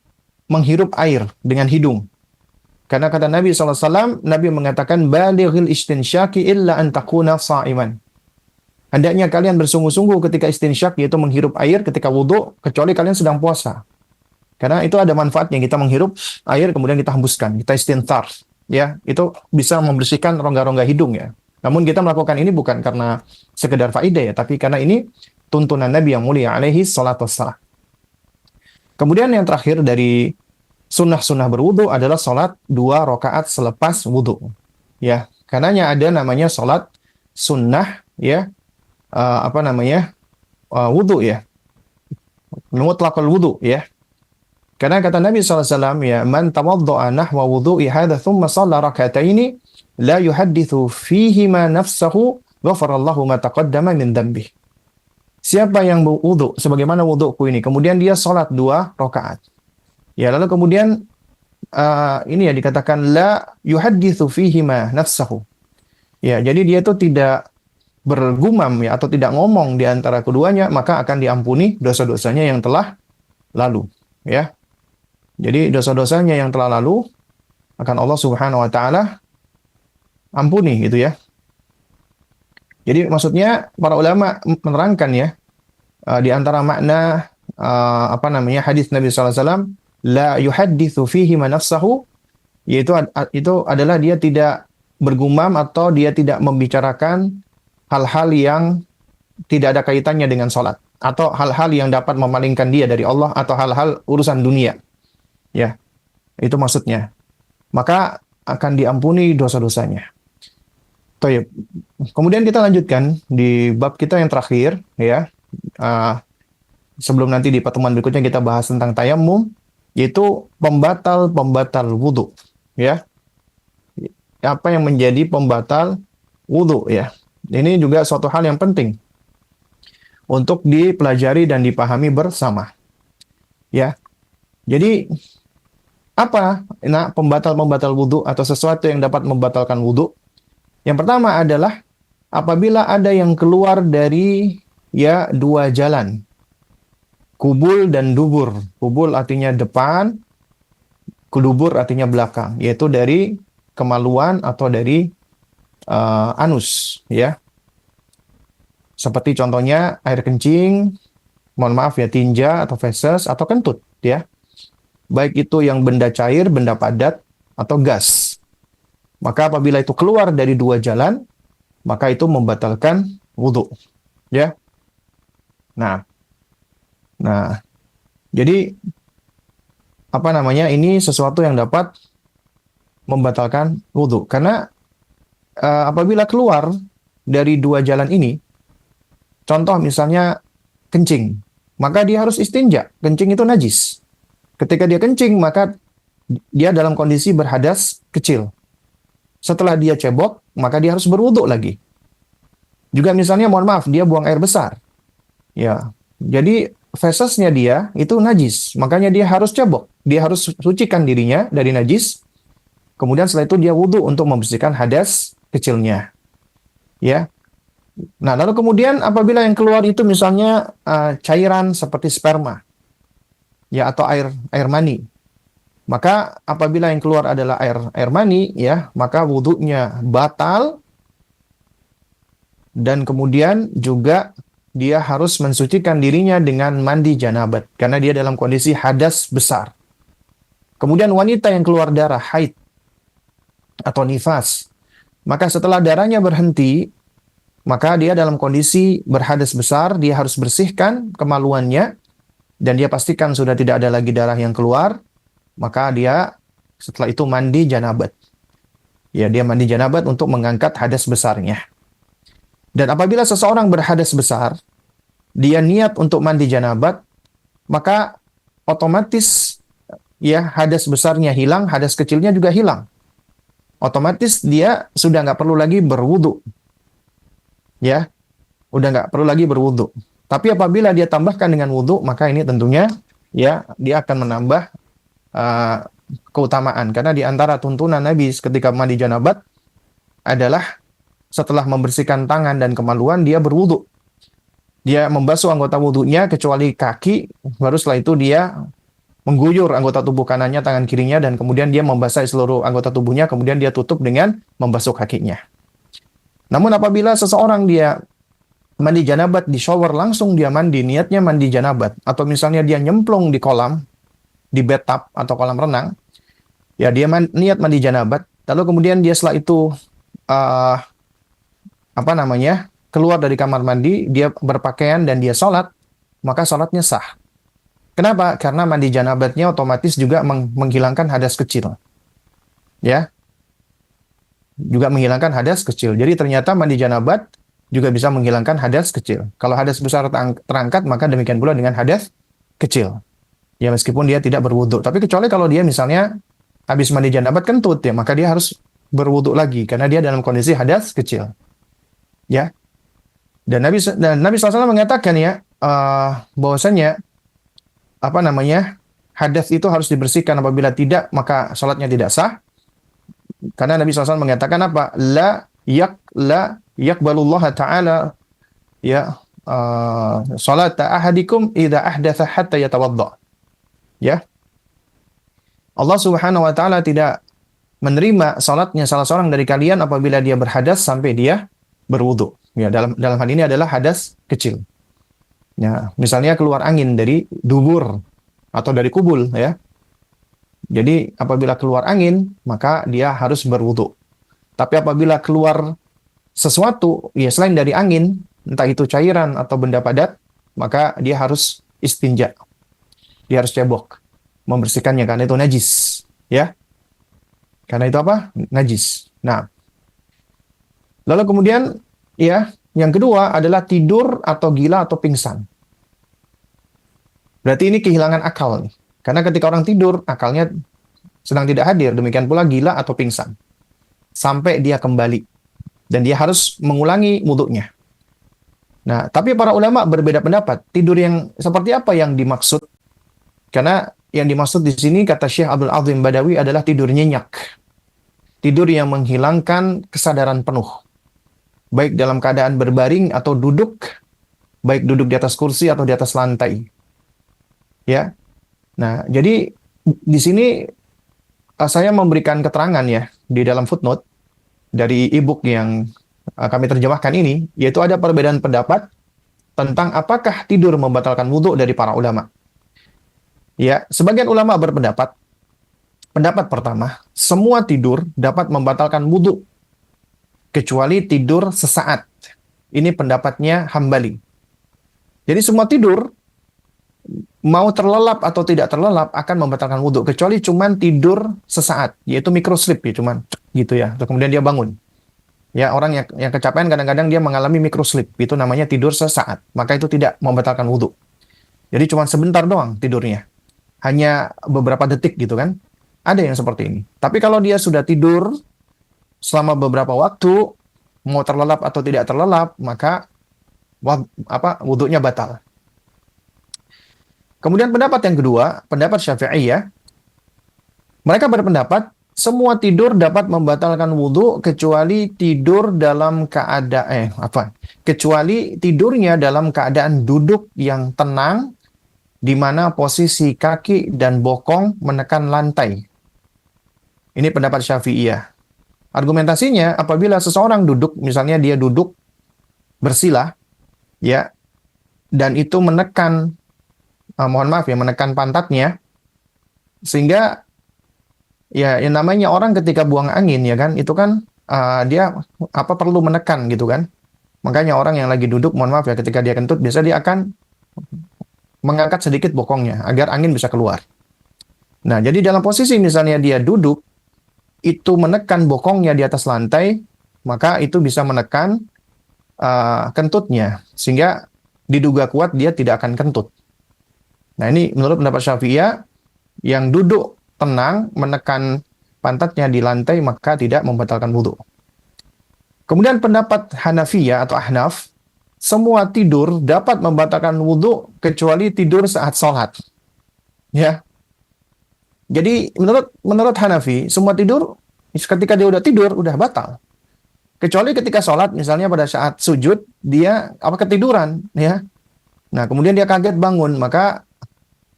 menghirup air dengan hidung. Karena kata Nabi SAW, Nabi mengatakan, balighil istinsyaki illa an takuna sa'iman. Hendaknya kalian bersungguh-sungguh ketika istinsyak, yaitu menghirup air ketika wudhu, kecuali kalian sedang puasa. Karena itu ada manfaatnya, kita menghirup air kemudian kita hembuskan, kita istinthar, ya, itu bisa membersihkan rongga-rongga hidung ya. Namun kita melakukan ini bukan karena sekedar faedah ya, tapi karena ini tuntunan Nabi yang mulia alaihi salatu wassalam. Kemudian yang terakhir dari sunnah-sunnah berwudu adalah salat 2 rakaat selepas wudu. Ya, karenanya ada namanya salat sunnah ya, wudu ya. Mutlaqul wudu ya. Karena kata Nabi SAW, ya, man tawadda'a nahwa wudu'i hadha thumma shalla rak'ataini la yuhaddithu fihi ma nafsahu ghafarallahu ma taqaddama min dhanbih. Siapa yang berwudu sebagaimana wuduku ini, kemudian dia salat 2 rakaat. Ya, lalu kemudian ini ya dikatakan la yuhaddithu fihi ma nafsahu. Ya, jadi dia itu tidak bergumam ya atau tidak ngomong di antara keduanya, maka akan diampuni dosa-dosanya yang telah lalu, ya. Jadi dosa-dosanya yang telah lalu akan Allah Subhanahu wa taala ampuni gitu ya. Jadi maksudnya para ulama menerangkan ya di antara makna hadis Nabi sallallahu alaihi wasallam la yuhadditsu fihi ma nafsahu, yaitu itu adalah dia tidak bergumam atau dia tidak membicarakan hal-hal yang tidak ada kaitannya dengan salat atau hal-hal yang dapat memalingkan dia dari Allah atau hal-hal urusan dunia. Ya, itu maksudnya. Maka akan diampuni dosa-dosanya. Baik. Kemudian kita lanjutkan di bab kita yang terakhir, ya. Sebelum nanti di pertemuan berikutnya kita bahas tentang tayammum, yaitu pembatal-pembatal wudu, ya. Apa yang menjadi pembatal wudu, ya. Ini juga suatu hal yang penting untuk dipelajari dan dipahami bersama. Ya. Jadi apa pembatal-pembatal wudu atau sesuatu yang dapat membatalkan wudu? Yang pertama adalah apabila ada yang keluar dari ya 2 jalan. Kubul dan dubur. Kubul artinya depan, dubur artinya belakang, yaitu dari kemaluan atau dari anus, ya. Seperti contohnya air kencing, mohon maaf ya, tinja atau feses atau kentut, ya. Baik itu yang benda cair, benda padat, atau gas. Maka apabila itu keluar dari 2 jalan, maka itu membatalkan wudu. Ya. Nah, jadi ini sesuatu yang dapat membatalkan wudu. Karena apabila keluar dari 2 jalan ini, contoh misalnya kencing, maka dia harus istinja. Kencing itu najis. Ketika dia kencing, maka dia dalam kondisi berhadas kecil. Setelah dia cebok, maka dia harus berwudu lagi. Juga misalnya, mohon maaf, dia buang air besar. Ya, jadi fesesnya dia itu najis. Makanya dia harus cebok. Dia harus sucikan dirinya dari najis. Kemudian setelah itu dia wudu untuk membersihkan hadas kecilnya. Ya. Nah, lalu kemudian apabila yang keluar itu misalnya cairan seperti sperma, ya, atau air mani. Maka apabila yang keluar adalah air mani, ya, maka wudunya batal dan kemudian juga dia harus mensucikan dirinya dengan mandi janabat karena dia dalam kondisi hadas besar. Kemudian wanita yang keluar darah haid atau nifas, maka setelah darahnya berhenti, maka dia dalam kondisi berhadas besar, dia harus bersihkan kemaluannya dan dia pastikan sudah tidak ada lagi darah yang keluar, maka dia setelah itu mandi janabat. Ya, dia mandi janabat untuk mengangkat hadas besarnya. Dan apabila seseorang berhadas besar, dia niat untuk mandi janabat, maka otomatis ya hadas besarnya hilang, hadas kecilnya juga hilang. Otomatis dia sudah nggak perlu lagi berwudu, ya, udah nggak perlu lagi berwudu. Tapi apabila dia tambahkan dengan wudu, maka ini tentunya ya dia akan menambah uh, keutamaan. Karena di antara tuntunan Nabi ketika mandi janabat adalah setelah membersihkan tangan dan kemaluan, dia berwudu. Dia membasuh anggota wudunya kecuali kaki, baru setelah itu dia mengguyur anggota tubuh kanannya, tangan kirinya, dan kemudian dia membasahi seluruh anggota tubuhnya, kemudian dia tutup dengan membasuh kakinya. Namun apabila seseorang dia mandi janabat di shower, langsung dia mandi, niatnya mandi janabat, atau misalnya dia nyemplung di kolam, di bathtub atau kolam renang, ya dia niat mandi janabat, lalu kemudian dia setelah itu uh, keluar dari kamar mandi, dia berpakaian dan dia sholat, maka sholatnya sah. Kenapa? Karena mandi janabatnya otomatis juga menghilangkan hadas kecil. Ya, juga menghilangkan hadas kecil. Jadi ternyata mandi janabat juga bisa menghilangkan hadas kecil. Kalau hadas besar terangkat, maka demikian pula dengan hadas kecil. Ya, meskipun dia tidak berwudu. Tapi kecuali kalau dia misalnya habis mandi janabat kentut, ya, maka dia harus berwudu lagi karena dia dalam kondisi hadas kecil. Ya. Dan Nabi SAW mengatakan ya, bahwasanya hadas itu harus dibersihkan, apabila tidak maka salatnya tidak sah. Karena Nabi SAW mengatakan apa? La yakbalullah ta'ala ya salata ahadikum idza ahdatha hatta yatawadda. Ya. Allah Subhanahu wa taala tidak menerima salatnya salah seorang dari kalian apabila dia berhadas sampai dia berwudu. Ya, dalam hal ini adalah hadas kecil. Ya, misalnya keluar angin dari dubur atau dari kubul, ya. Jadi apabila keluar angin, maka dia harus berwudu. Tapi apabila keluar sesuatu, ya selain dari angin, entah itu cairan atau benda padat, maka dia harus istinja. Dia harus cebok, membersihkannya karena itu najis, ya. Karena itu apa? Najis. Nah, lalu kemudian ya, yang kedua adalah tidur atau gila atau pingsan. Berarti ini kehilangan akal nih. Karena ketika orang tidur, akalnya sedang tidak hadir. Demikian pula gila atau pingsan. Sampai dia kembali. Dan dia harus mengulangi wudunya. Nah, tapi para ulama berbeda pendapat. Tidur yang seperti apa yang dimaksud? Karena yang dimaksud di sini, kata Syekh Abdul Azim Badawi, adalah tidur nyenyak. Tidur yang menghilangkan kesadaran penuh. Baik dalam keadaan berbaring atau duduk, baik duduk di atas kursi atau di atas lantai. Ya. Nah, jadi di sini saya memberikan keterangan ya di dalam footnote dari e-book yang kami terjemahkan ini, yaitu ada perbedaan pendapat tentang apakah tidur membatalkan wudhu dari para ulama. Ya, sebagian ulama berpendapat, pendapat pertama, semua tidur dapat membatalkan wudhu kecuali tidur sesaat. Ini pendapatnya Hambali. Jadi semua tidur, mau terlelap atau tidak terlelap, akan membatalkan wudhu, kecuali cuman tidur sesaat, yaitu microsleep ya, cuman gitu ya. Terus kemudian dia bangun. Ya, orang yang kecapean kadang-kadang dia mengalami microsleep, itu namanya tidur sesaat. Maka itu tidak membatalkan wudhu. Jadi cuman sebentar doang tidurnya. Hanya beberapa detik gitu kan. Ada yang seperti ini. Tapi kalau dia sudah tidur selama beberapa waktu, mau terlelap atau tidak terlelap, maka wudhunya batal. Kemudian pendapat yang kedua, pendapat Syafi'iyah, mereka berpendapat semua tidur dapat membatalkan wudhu kecuali tidur dalam keadaan kecuali tidurnya dalam keadaan duduk yang tenang, di mana posisi kaki dan bokong menekan lantai. Ini pendapat Syafi'iyah. Argumentasinya, apabila seseorang duduk, misalnya dia duduk bersila, ya, dan itu menekan, menekan pantatnya, sehingga ya yang namanya orang ketika buang angin, ya kan, itu kan dia perlu menekan gitu kan. Makanya orang yang lagi duduk, ketika dia kentut, biasa dia akan mengangkat sedikit bokongnya agar angin bisa keluar. Nah, jadi dalam posisi misalnya dia duduk, itu menekan bokongnya di atas lantai, maka itu bisa menekan kentutnya, sehingga diduga kuat dia tidak akan kentut. Nah, ini menurut pendapat Syafi'iyah, yang duduk tenang menekan pantatnya di lantai maka tidak membatalkan wudhu. Kemudian pendapat Hanafiyah atau Ahnaf, semua tidur dapat membatalkan wudhu kecuali tidur saat sholat. Ya, jadi menurut Hanafi, semua tidur ketika dia udah tidur udah batal. Kecuali ketika sholat, misalnya pada saat sujud dia ketiduran, ya. Nah, kemudian dia kaget bangun, maka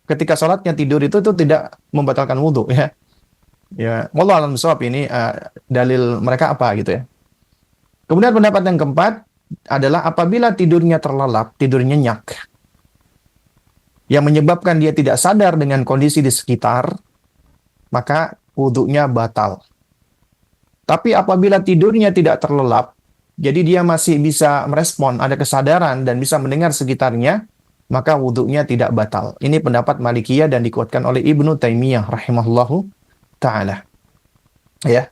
ketika sholatnya tidur itu tidak membatalkan wudhu, ya. Ya, wallahu a'lam bishawab, ini dalil mereka apa gitu ya. Kemudian pendapat yang keempat adalah apabila tidurnya terlelap, tidur nyenyak, yang menyebabkan dia tidak sadar dengan kondisi di sekitar, maka wudhunya batal. Tapi apabila tidurnya tidak terlelap, jadi dia masih bisa merespon, ada kesadaran dan bisa mendengar sekitarnya, maka wudhunya tidak batal. Ini pendapat Malikiyah dan dikuatkan oleh Ibnu Taimiyah rahimahullahu ta'ala. Ya.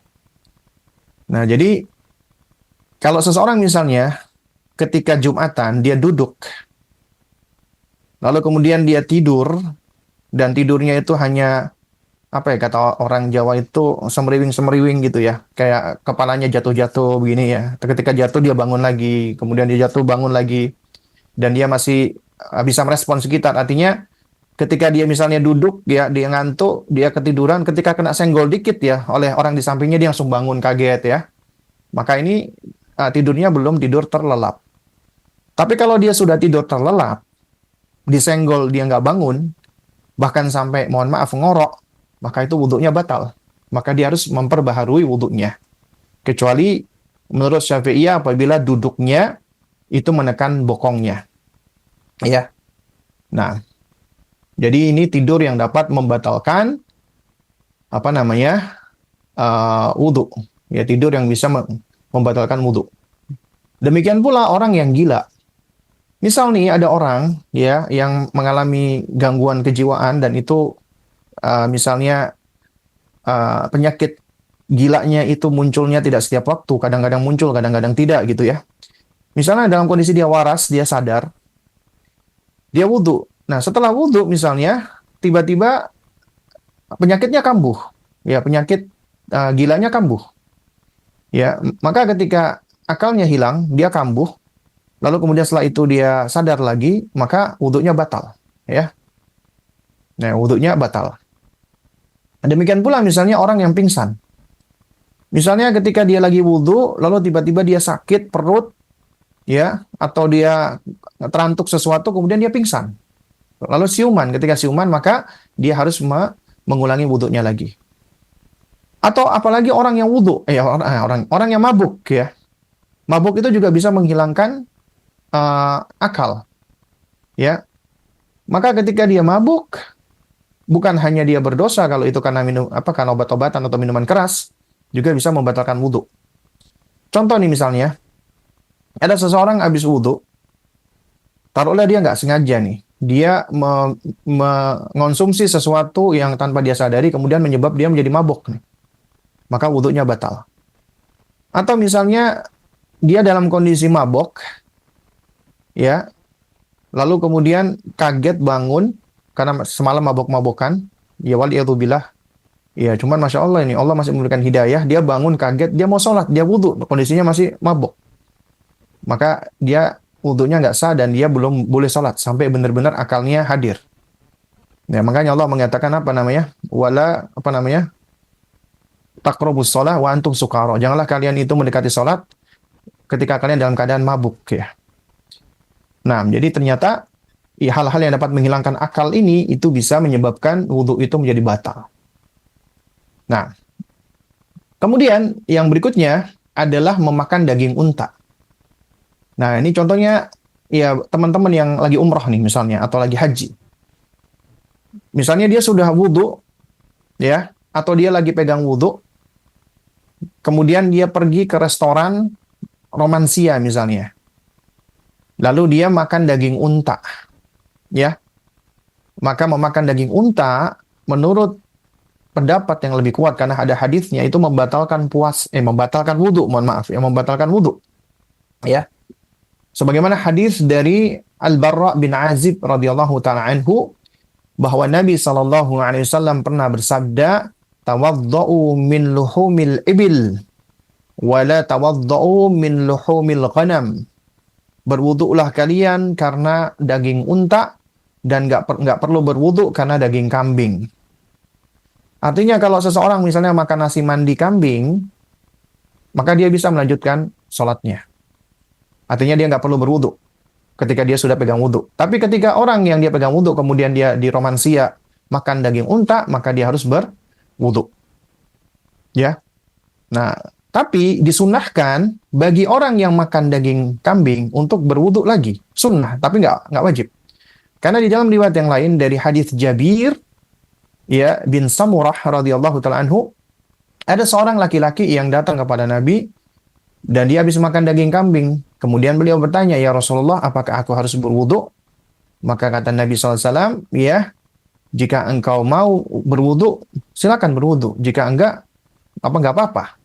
Nah, jadi kalau seseorang misalnya ketika Jumatan dia duduk, lalu kemudian dia tidur, dan tidurnya itu hanya kata orang Jawa itu semeriwing-semeriwing gitu ya. Kayak kepalanya jatuh-jatuh begini ya. Ketika jatuh dia bangun lagi, kemudian dia jatuh bangun lagi, dan dia masih bisa merespon sekitar. Artinya ketika dia misalnya duduk, dia ngantuk, dia ketiduran, ketika kena senggol dikit ya oleh orang di sampingnya dia langsung bangun kaget ya. Maka ini tidurnya belum tidur terlelap. Tapi kalau dia sudah tidur terlelap, disenggol dia nggak bangun, bahkan sampai mohon maaf ngorok, maka itu wudhunya batal. Maka dia harus memperbaharui wudhunya. Kecuali menurut Syafi'iyah apabila duduknya itu menekan bokongnya. Ya. Nah, jadi ini tidur yang dapat membatalkan wudhu. Ya, tidur yang bisa membatalkan wudhu. Demikian pula orang yang gila. Misal nih ada orang ya yang mengalami gangguan kejiwaan dan itu misalnya penyakit gilanya itu munculnya tidak setiap waktu, kadang-kadang muncul, kadang-kadang tidak gitu ya. Misalnya dalam kondisi dia waras, dia sadar, dia wudhu. Nah, setelah wudhu misalnya, tiba-tiba penyakitnya kambuh. Ya, penyakit gilanya kambuh. Ya, maka ketika akalnya hilang, dia kambuh, lalu kemudian setelah itu dia sadar lagi, maka wudhunya batal. Ya. Nah, wudhunya batal. Demikian pula misalnya orang yang pingsan. Misalnya ketika dia lagi wudhu, lalu tiba-tiba dia sakit perut, ya, atau dia terantuk sesuatu, kemudian dia pingsan. Lalu siuman, ketika siuman maka dia harus mengulangi wudhunya lagi. Atau apalagi orang yang wudhu, orang yang mabuk, ya. Mabuk itu juga bisa menghilangkan akal, ya. Maka ketika dia mabuk, bukan hanya dia berdosa kalau itu karena karena obat-obatan atau minuman keras, juga bisa membatalkan wudhu. Contoh nih misalnya, ada seseorang habis wudhu, taruhlah dia nggak sengaja nih, dia mengonsumsi sesuatu yang tanpa dia sadari, kemudian menyebab dia menjadi mabuk nih. Maka wudhunya batal. Atau misalnya dia dalam kondisi mabuk, ya, lalu kemudian kaget bangun karena semalam mabuk-mabukan, ya waliyadzubillah. Ya, cuman Masya Allah ini, Allah masih memberikan hidayah, dia bangun kaget, dia mau sholat, dia wudhu, kondisinya masih mabuk. Maka dia wudhunya nggak sah dan dia belum boleh sholat, sampai benar-benar akalnya hadir. Ya, makanya Allah mengatakan taqrabus sholah wa antum sukara. Janganlah kalian itu mendekati sholat ketika kalian dalam keadaan mabuk, ya. Nah, jadi ternyata hal-hal yang dapat menghilangkan akal ini itu bisa menyebabkan wudhu itu menjadi batal. Nah, kemudian yang berikutnya adalah memakan daging unta. Nah, ini contohnya ya teman-teman yang lagi umroh nih misalnya atau lagi haji. Misalnya dia sudah wudhu, ya, atau dia lagi pegang wudhu, kemudian dia pergi ke restoran romansia misalnya. Lalu dia makan daging unta. Ya. Maka memakan daging unta menurut pendapat yang lebih kuat karena ada hadisnya itu membatalkan wudhu, membatalkan wudhu. Ya. Sebagaimana hadis dari Al-Barra bin Azib radhiyallahu taala anhu bahwa Nabi SAW pernah bersabda, tawadda'u min luhumil ibil, wala tawadda'u min luhumil ghanam. Berwuduklah kalian karena daging unta, dan nggak perlu berwuduk karena daging kambing. Artinya kalau seseorang misalnya makan nasi mandi kambing, maka dia bisa melanjutkan sholatnya. Artinya dia nggak perlu berwuduk ketika dia sudah pegang wudhu. Tapi ketika orang yang dia pegang wudhu, kemudian dia di romansia makan daging unta, maka dia harus berwudhu. Ya. Nah, tapi disunahkan bagi orang yang makan daging kambing untuk berwudhu lagi. Sunnah, tapi nggak wajib. Karena di dalam riwayat yang lain dari hadis Jabir ya bin Samurah radhiyallahu taala anhu, ada seorang laki-laki yang datang kepada Nabi dan dia habis makan daging kambing. Kemudian beliau bertanya, "Ya Rasulullah, apakah aku harus berwudu?" Maka kata Nabi SAW, "Ya, jika engkau mau berwudu, silakan berwudu. Jika enggak, nggak apa-apa."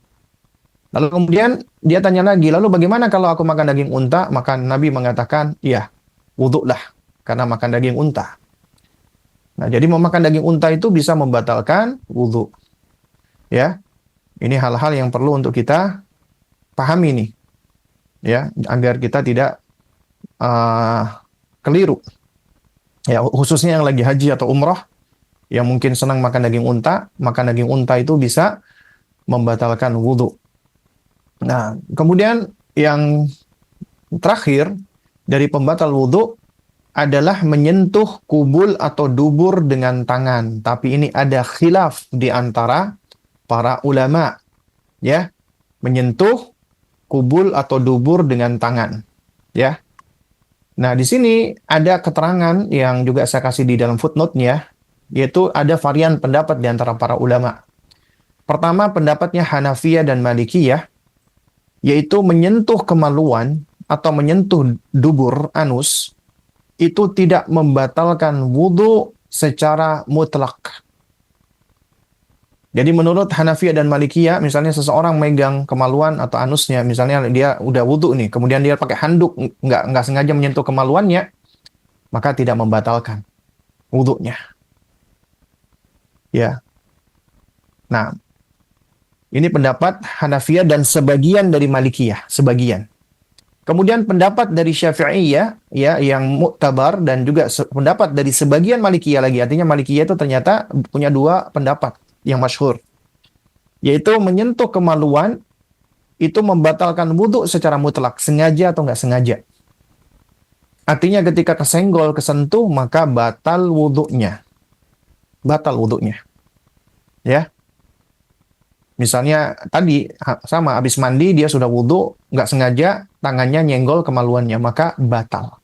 Lalu kemudian dia tanya lagi, "Lalu bagaimana kalau aku makan daging unta?" Maka Nabi mengatakan, "Ya, wuduklah karena makan daging unta." Nah, jadi memakan daging unta itu bisa membatalkan wudhu. Ya, ini hal-hal yang perlu untuk kita pahami nih, ya, agar kita tidak keliru. Ya, khususnya yang lagi haji atau umroh, yang mungkin senang makan daging unta itu bisa membatalkan wudhu. Nah, kemudian yang terakhir dari pembatal wudhu adalah menyentuh kubul atau dubur dengan tangan. Tapi ini ada khilaf di antara para ulama. Ya, menyentuh kubul atau dubur dengan tangan. Ya. Nah, di sini ada keterangan yang juga saya kasih di dalam footnote-nya, yaitu ada varian pendapat di antara para ulama. Pertama, pendapatnya Hanafiyah dan Malikiyah, yaitu menyentuh kemaluan atau menyentuh dubur anus itu tidak membatalkan wudhu secara mutlak. Jadi menurut Hanafiyah dan Malikiyah, misalnya seseorang megang kemaluan atau anusnya, misalnya dia udah wudhu nih, kemudian dia pakai handuk, nggak sengaja menyentuh kemaluannya, maka tidak membatalkan wudhunya. Ya. Nah, ini pendapat Hanafiyah dan sebagian dari Malikiyah, sebagian. Kemudian pendapat dari Syafi'iyah ya yang muktabar dan juga pendapat dari sebagian Malikiyah lagi. Artinya Malikiyah itu ternyata punya dua pendapat yang masyhur. Yaitu menyentuh kemaluan itu membatalkan wudhu secara mutlak, sengaja atau nggak sengaja. Artinya ketika kesenggol, kesentuh, maka batal wudhunya. Batal wudhunya. Ya. Misalnya tadi sama habis mandi dia sudah wudhu, nggak sengaja tangannya nyenggol kemaluannya, maka batal.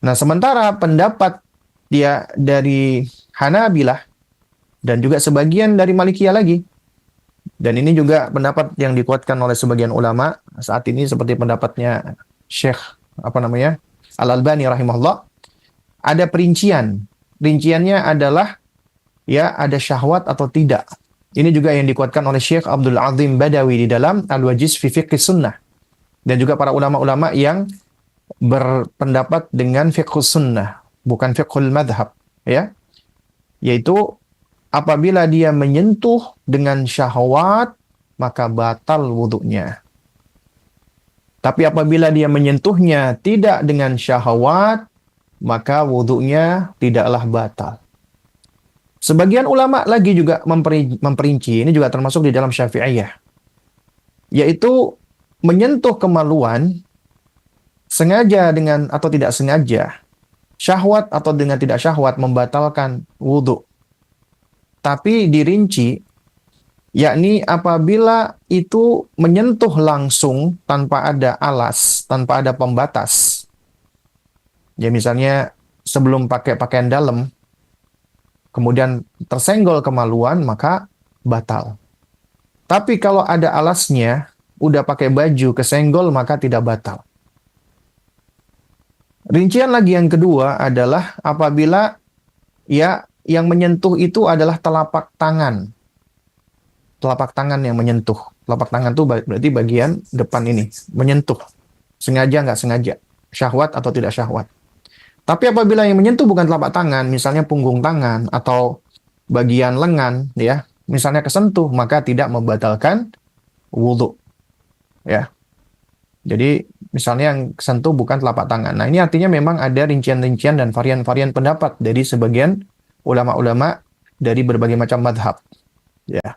Nah, sementara pendapat dia dari Hanabilah dan juga sebagian dari Malikiyah lagi, dan ini juga pendapat yang dikuatkan oleh sebagian ulama saat ini seperti pendapatnya Syekh Al-Albani rahimahullah, ada perincian. Rinciannya adalah ya ada syahwat atau tidak. Ini juga yang dikuatkan oleh Syekh Abdul Azim Badawi di dalam Al-Wajiz fi Fiqh Sunnah. Dan juga para ulama-ulama yang berpendapat dengan fiqh sunnah, bukan fiqhul madhab. Ya. Yaitu apabila dia menyentuh dengan syahwat, maka batal wudhunya. Tapi apabila dia menyentuhnya tidak dengan syahwat, maka wudhunya tidaklah batal. Sebagian ulama lagi juga memperinci, ini juga termasuk di dalam Syafi'iyah, yaitu menyentuh kemaluan sengaja dengan atau tidak sengaja, syahwat atau dengan tidak syahwat membatalkan wudhu. Tapi dirinci, yakni apabila itu menyentuh langsung tanpa ada alas, tanpa ada pembatas. Ya misalnya sebelum pakai pakaian dalam, kemudian tersenggol kemaluan, maka batal. Tapi kalau ada alasnya, udah pakai baju, kesenggol, maka tidak batal. Rincian lagi yang kedua adalah apabila ya yang menyentuh itu adalah telapak tangan. Telapak tangan yang menyentuh. Telapak tangan itu berarti bagian depan ini. Menyentuh. Sengaja nggak sengaja. Syahwat atau tidak syahwat. Tapi apabila yang menyentuh bukan telapak tangan, misalnya punggung tangan atau bagian lengan, ya, misalnya kesentuh, maka tidak membatalkan wudhu, ya. Jadi misalnya yang kesentuh bukan telapak tangan. Nah, ini artinya memang ada rincian-rincian dan varian-varian pendapat dari sebagian ulama-ulama dari berbagai macam madhab. Ya.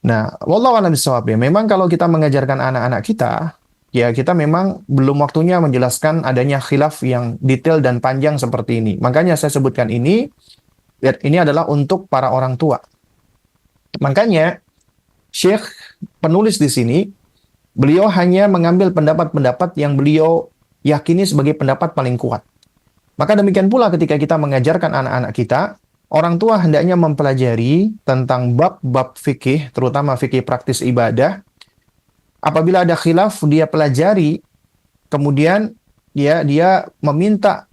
Nah, wallahu a'lam bishawab, ya. Memang kalau kita mengajarkan anak-anak kita, ya kita memang belum waktunya menjelaskan adanya khilaf yang detail dan panjang seperti ini. Makanya saya sebutkan ini, ya, ini adalah untuk para orang tua. Makanya Syekh penulis di sini, beliau hanya mengambil pendapat-pendapat yang beliau yakini sebagai pendapat paling kuat. Maka demikian pula ketika kita mengajarkan anak-anak kita, orang tua hendaknya mempelajari tentang bab-bab fikih, terutama fikih praktis ibadah. Apabila ada khilaf, dia pelajari, kemudian dia meminta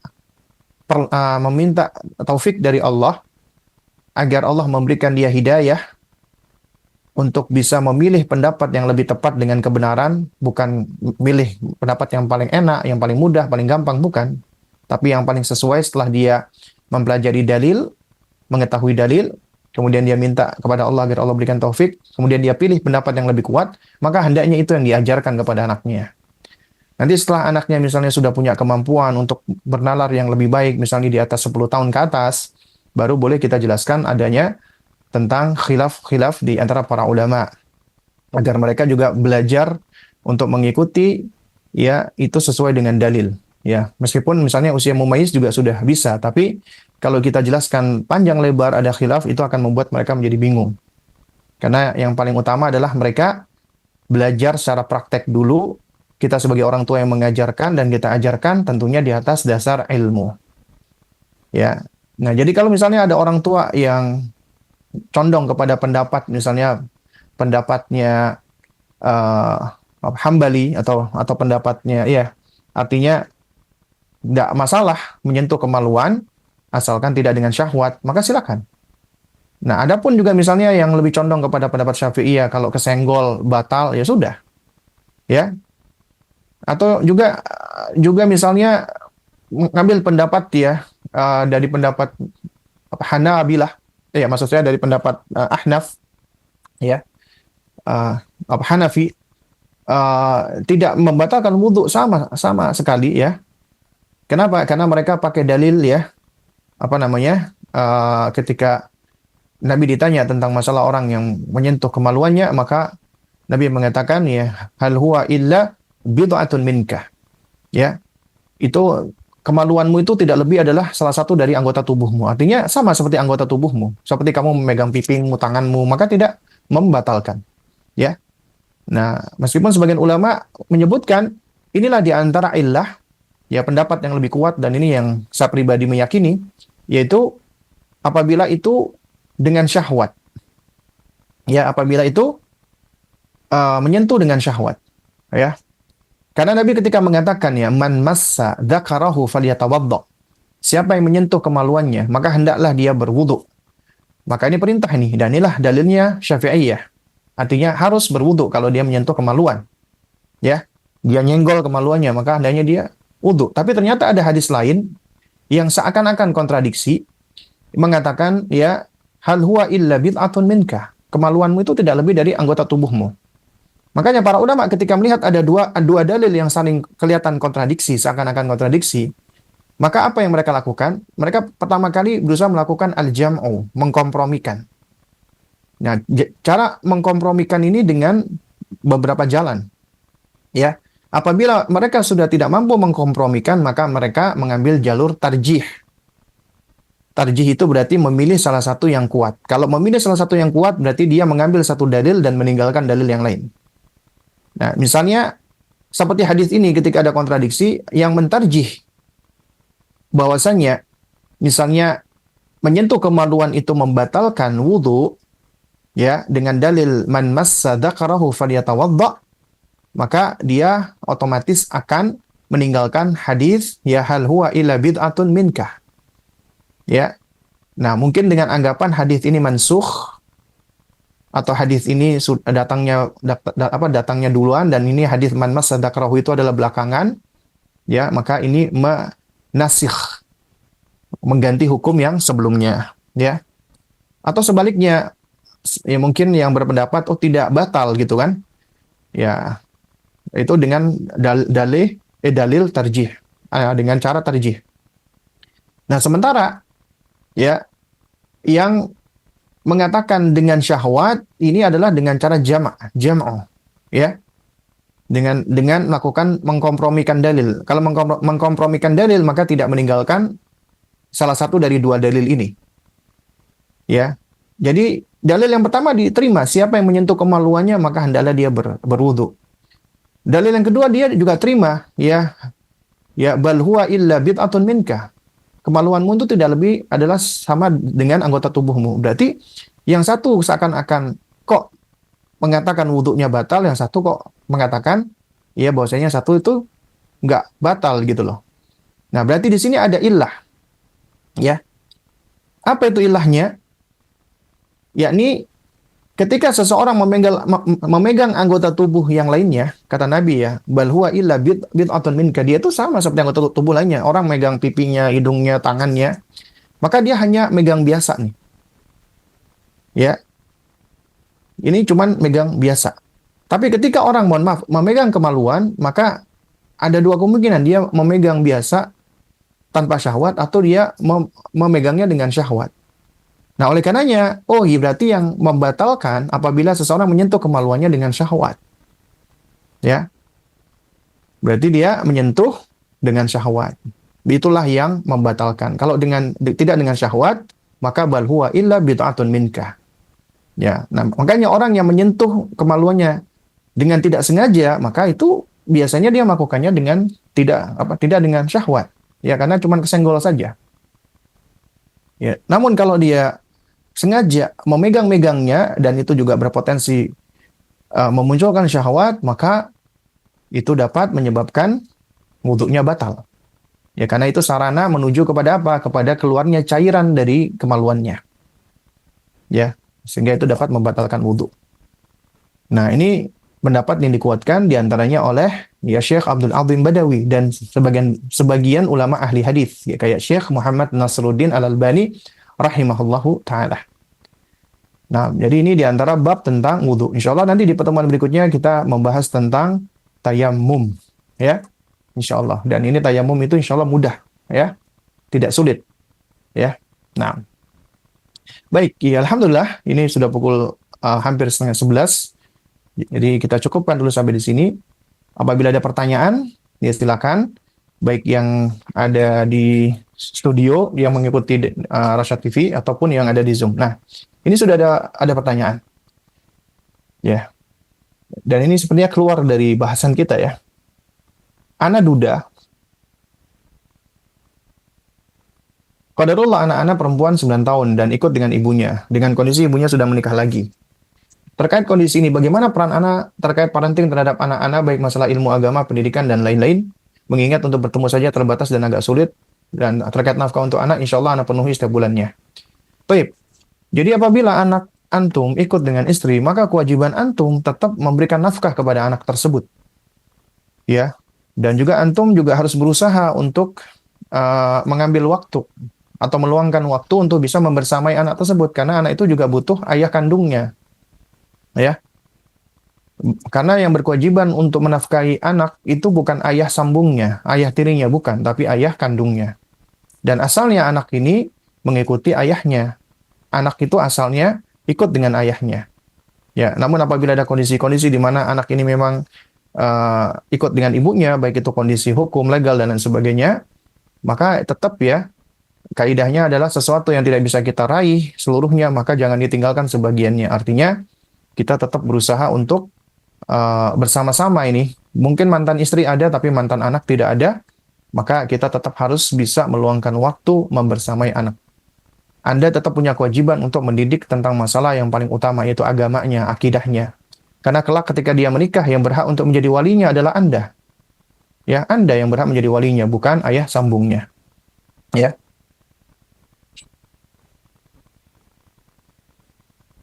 taufik dari Allah agar Allah memberikan dia hidayah untuk bisa memilih pendapat yang lebih tepat dengan kebenaran, bukan milih pendapat yang paling enak, yang paling mudah, paling gampang, bukan. Tapi yang paling sesuai setelah dia mempelajari dalil, mengetahui dalil, kemudian dia minta kepada Allah agar Allah berikan taufik, kemudian dia pilih pendapat yang lebih kuat, maka hendaknya itu yang diajarkan kepada anaknya. Nanti setelah anaknya misalnya sudah punya kemampuan untuk bernalar yang lebih baik, misalnya di atas 10 tahun ke atas, baru boleh kita jelaskan adanya tentang khilaf-khilaf di antara para ulama, agar mereka juga belajar untuk mengikuti, ya, itu sesuai dengan dalil. Ya, meskipun misalnya usia mumayyiz juga sudah bisa, tapi kalau kita jelaskan panjang lebar ada khilaf, itu akan membuat mereka menjadi bingung. Karena yang paling utama adalah mereka belajar secara praktek dulu, kita sebagai orang tua yang mengajarkan dan kita ajarkan tentunya di atas dasar ilmu. Ya. Nah, jadi kalau misalnya ada orang tua yang condong kepada pendapat, misalnya pendapatnya Hambali atau pendapatnya, ya, artinya tidak masalah menyentuh kemaluan asalkan tidak dengan syahwat, maka silakan. Nah, adapun juga misalnya yang lebih condong kepada pendapat Syafi'iyah, kalau kesenggol batal, ya sudah, ya. Atau juga misalnya mengambil pendapat, ya, dari pendapat Hanabilah, ya, maksud saya dari pendapat Ahnaf, ya, Hanafi, tidak membatalkan wudhu sama sekali, ya. Kenapa? Karena mereka pakai dalil, ya, ketika Nabi ditanya tentang masalah orang yang menyentuh kemaluannya, maka Nabi mengatakan, ya, hal huwa illa bid'atun minka. Ya, itu kemaluanmu itu tidak lebih adalah salah satu dari anggota tubuhmu. Artinya sama seperti anggota tubuhmu. Seperti kamu memegang pipimu, tanganmu, maka tidak membatalkan. Ya. Nah, meskipun sebagian ulama menyebutkan inilah di antara illah, ya, pendapat yang lebih kuat, dan ini yang saya pribadi meyakini, yaitu apabila itu dengan syahwat. Ya, apabila itu menyentuh dengan syahwat. Ya. Karena Nabi ketika mengatakan, ya, man massa dzakarahu falyatawadda. Siapa yang menyentuh kemaluannya, maka hendaklah dia berwudu. Maka ini perintah ini, dan inilah dalilnya Syafi'iyah. Artinya harus berwudu kalau dia menyentuh kemaluan. Ya, dia nyenggol kemaluannya, maka hendaknya dia wudu. Tapi ternyata ada hadis lain yang seakan-akan kontradiksi, mengatakan, ya, hal huwa illa bid'atun minka. Kemaluanmu itu tidak lebih dari anggota tubuhmu. Makanya para ulama ketika melihat ada dua dalil yang saling kelihatan kontradiksi, seakan-akan kontradiksi, maka apa yang mereka lakukan? Mereka pertama kali berusaha melakukan al-jam'u, mengkompromikan. Nah, cara mengkompromikan ini dengan beberapa jalan. Ya, apabila mereka sudah tidak mampu mengkompromikan, maka mereka mengambil jalur tarjih. Tarjih itu berarti memilih salah satu yang kuat. Kalau memilih salah satu yang kuat, berarti dia mengambil satu dalil dan meninggalkan dalil yang lain. Nah, misalnya seperti hadis ini ketika ada kontradiksi, yang mentarjih bahwasannya misalnya menyentuh kemaluan itu membatalkan wudu, ya, dengan dalil man massa dzakarahu falyatawadda, maka dia otomatis akan meninggalkan hadis, ya, hal huwa illa bid'atun minkah. Ya. Nah, mungkin dengan anggapan hadis ini mansukh, atau hadis ini datangnya duluan, dan ini hadis man massa dzakarahu itu adalah belakangan, ya, maka ini nasikh, mengganti hukum yang sebelumnya, ya. Atau sebaliknya, ya mungkin yang berpendapat oh tidak batal gitu kan. Ya, itu dengan dalil tarjih, dengan cara tarjih. Nah, sementara ya yang mengatakan dengan syahwat ini adalah dengan cara jam'ah, ya. Dengan melakukan mengkompromikan dalil. Kalau mengkompromikan dalil maka tidak meninggalkan salah satu dari dua dalil ini, ya. Jadi dalil yang pertama diterima, siapa yang menyentuh kemaluannya maka hendaklah dia berwudu. Dalil yang kedua dia juga terima, ya, ya bal huwa illa bid'atun minka. Kemaluanmu itu tidak lebih adalah sama dengan anggota tubuhmu. Berarti yang satu seakan-akan kok mengatakan wudhunya batal, yang satu kok mengatakan ya bahwasanya satu itu nggak batal gitu loh. Nah, berarti di sini ada illah, ya. Apa itu illahnya? Yakni ketika seseorang memegang anggota tubuh yang lainnya, kata Nabi ya, bal huwa illa bid'atun minka, dia itu sama seperti anggota tubuh lainnya. Orang megang pipinya, hidungnya, tangannya, maka dia hanya megang biasa nih. Ya, ini cuman megang biasa. Tapi ketika orang, mohon maaf, memegang kemaluan, maka ada dua kemungkinan, dia memegang biasa tanpa syahwat atau dia memegangnya dengan syahwat. Nah, oleh karenanya, oh iya berarti yang membatalkan apabila seseorang menyentuh kemaluannya dengan syahwat. Ya. Berarti dia menyentuh dengan syahwat. Itulah yang membatalkan. Kalau tidak dengan syahwat, maka bal huwa illa bid'atun minka. Ya. Nah, makanya orang yang menyentuh kemaluannya dengan tidak sengaja, maka itu biasanya dia melakukannya dengan tidak dengan syahwat. Ya, karena cuma kesenggol saja. Ya. Namun kalau dia sengaja memegang-megangnya dan itu juga berpotensi memunculkan syahwat, maka itu dapat menyebabkan wudhunya batal. Ya, karena itu sarana menuju kepada apa? Kepada keluarnya cairan dari kemaluannya. Ya, sehingga itu dapat membatalkan wudhu. Nah, ini pendapat yang dikuatkan diantaranya oleh ya Syekh Abdul Azim Badawi dan sebagian ulama ahli hadis, ya, kayak Syekh Muhammad Nasruddin Al-Albani rahimahullahu taala. Nah, jadi ini diantara bab tentang wudhu. Insya Allah nanti di pertemuan berikutnya kita membahas tentang tayamum, ya, insya Allah. Dan ini tayamum itu insya Allah mudah, ya, tidak sulit, ya. Nah, baik, ya, alhamdulillah ini sudah pukul hampir setengah 11. Jadi kita cukupkan dulu sampai di sini. Apabila ada pertanyaan, ya silakan. Baik yang ada di studio yang mengikuti Rasyad TV ataupun yang ada di Zoom. Nah, ini sudah ada pertanyaan. Ya. Dan ini sepertinya keluar dari bahasan kita ya. Ana duda. Qadarullah anak-anak perempuan 9 tahun dan ikut dengan ibunya. Dengan kondisi ibunya sudah menikah lagi. Terkait kondisi ini, bagaimana peran anak terkait parenting terhadap anak-anak, baik masalah ilmu agama, pendidikan, dan lain-lain? Mengingat untuk bertemu saja terbatas dan agak sulit. Dan terkait nafkah untuk anak, insya Allah anak penuhi setiap bulannya. Baik. Jadi apabila anak antum ikut dengan istri, maka kewajiban antum tetap memberikan nafkah kepada anak tersebut. Ya. Dan juga antum juga harus berusaha untuk mengambil waktu atau meluangkan waktu untuk bisa membersamai anak tersebut. Karena anak itu juga butuh ayah kandungnya. Ya. Karena yang berkewajiban untuk menafkahi anak itu bukan ayah sambungnya, ayah tirinya, bukan, tapi ayah kandungnya. Dan asalnya anak ini mengikuti ayahnya. Anak itu asalnya ikut dengan ayahnya. Ya, namun apabila ada kondisi-kondisi di mana anak ini memang ikut dengan ibunya, baik itu kondisi hukum, legal, dan lain sebagainya, maka tetap ya, kaidahnya adalah sesuatu yang tidak bisa kita raih seluruhnya, maka jangan ditinggalkan sebagiannya. Artinya, kita tetap berusaha untuk bersama-sama ini. Mungkin mantan istri ada, tapi mantan anak tidak ada, maka kita tetap harus bisa meluangkan waktu membersamai anak. Anda tetap punya kewajiban untuk mendidik tentang masalah yang paling utama, yaitu agamanya, akidahnya. Karena kelak ketika dia menikah, yang berhak untuk menjadi walinya adalah Anda. Ya, Anda yang berhak menjadi walinya, bukan ayah sambungnya. Ya.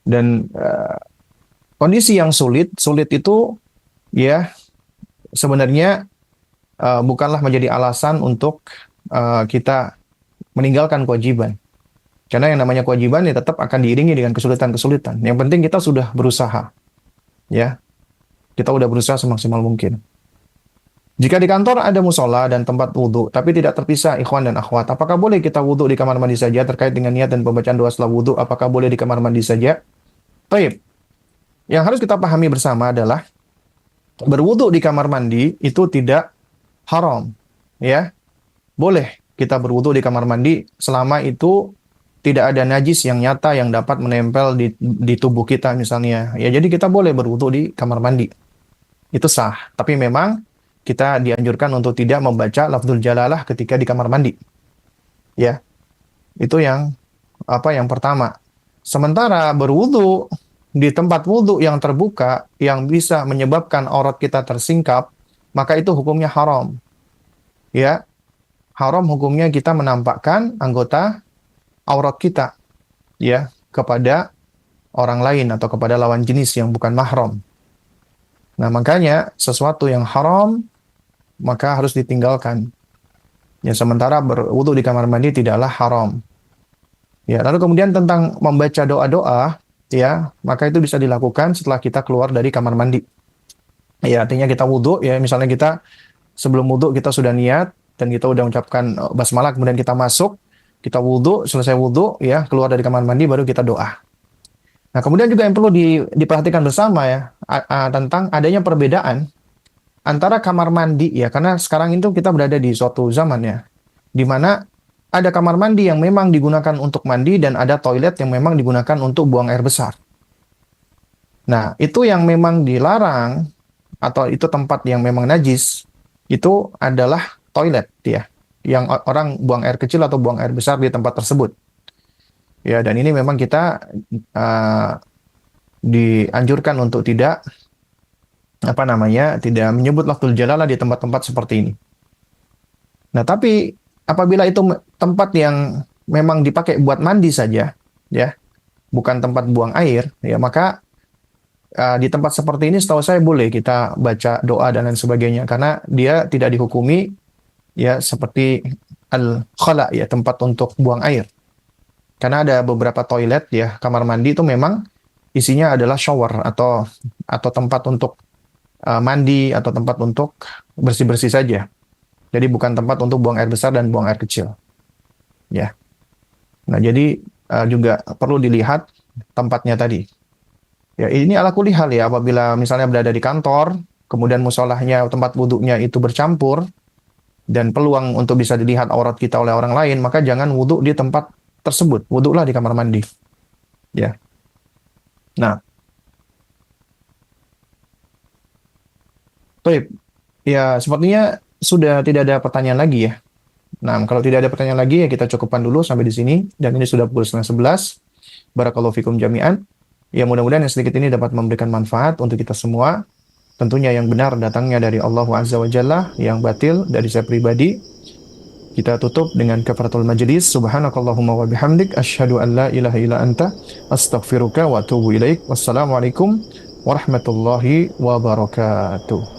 Dan kondisi yang sulit itu ya sebenarnya bukanlah menjadi alasan untuk kita meninggalkan kewajiban. Karena yang namanya kewajiban ya tetap akan diiringi dengan kesulitan-kesulitan. Yang penting kita sudah berusaha, ya. Kita udah berusaha semaksimal mungkin. Jika di kantor ada musola dan tempat wudhu, tapi tidak terpisah ikhwan dan akhwat, apakah boleh kita wudhu di kamar mandi saja terkait dengan niat dan pembacaan doa setelah wudhu? Apakah boleh di kamar mandi saja? Baik. Yang harus kita pahami bersama adalah berwudhu di kamar mandi itu tidak haram, ya. Boleh kita berwudhu di kamar mandi selama itu tidak ada najis yang nyata yang dapat menempel di tubuh kita misalnya. Ya, jadi kita boleh berwudhu di kamar mandi. Itu sah. Tapi memang kita dianjurkan untuk tidak membaca lafzul jalalah ketika di kamar mandi. Ya, itu yang pertama. Sementara berwudhu di tempat wudhu yang terbuka yang bisa menyebabkan aurat kita tersingkap, maka itu hukumnya haram. Ya, haram hukumnya kita menampakkan anggota aurat kita, ya, kepada orang lain atau kepada lawan jenis yang bukan mahram. Nah, makanya sesuatu yang haram maka harus ditinggalkan. Ya, sementara berwudu di kamar mandi tidaklah haram. Ya, lalu kemudian tentang membaca doa-doa, ya, maka itu bisa dilakukan setelah kita keluar dari kamar mandi. Ya, artinya kita wudu, ya, misalnya kita sebelum wudu kita sudah niat dan kita udah mengucapkan basmalah, kemudian kita masuk, kita wudu, selesai wudu, ya, keluar dari kamar mandi baru kita doa. Nah, kemudian juga yang perlu diperhatikan bersama, ya, tentang adanya perbedaan antara kamar mandi, ya, karena sekarang itu kita berada di suatu zaman, ya, di mana ada kamar mandi yang memang digunakan untuk mandi dan ada toilet yang memang digunakan untuk buang air besar. Nah, itu yang memang dilarang atau itu tempat yang memang najis, itu adalah toilet, ya, yang orang buang air kecil atau buang air besar di tempat tersebut. Ya, dan ini memang kita dianjurkan untuk tidak tidak menyebut lafzul jalalah di tempat-tempat seperti ini. Nah, tapi apabila itu tempat yang memang dipakai buat mandi saja, ya, bukan tempat buang air, ya, maka di tempat seperti ini setahu saya boleh kita baca doa dan lain sebagainya karena dia tidak dihukumi, ya, seperti al-khala, ya, tempat untuk buang air. Karena ada beberapa toilet, ya, kamar mandi itu memang isinya adalah shower atau tempat untuk mandi atau tempat untuk bersih-bersih saja. Jadi bukan tempat untuk buang air besar dan buang air kecil. Ya. Nah, jadi juga perlu dilihat tempatnya tadi. Ya, ini ala kulli hal, ya, apabila misalnya berada di kantor, kemudian musolahnya, tempat wudhunya itu bercampur dan peluang untuk bisa dilihat aurat kita oleh orang lain, maka jangan wudhu di tempat tersebut. Wudhulah di kamar mandi. Ya. Nah, baik. Ya, sepertinya sudah tidak ada pertanyaan lagi, ya. Nah, kalau tidak ada pertanyaan lagi, ya, kita cukupkan dulu sampai di sini. Dan ini sudah pukul 10:30. Barakallahu fikum jami'an. Ya, mudah-mudahan yang sedikit ini dapat memberikan manfaat untuk kita semua. Tentunya yang benar datangnya dari Allah Azza wa Jalla, yang batil dari saya pribadi. Kita tutup dengan kafaratul majlis. Subhanakallahumma wa bihamdik, asyhadu an la ilaha illa anta, astaghfiruka wa atubu ilaik. Wassalamualaikum warahmatullahi wabarakatuh.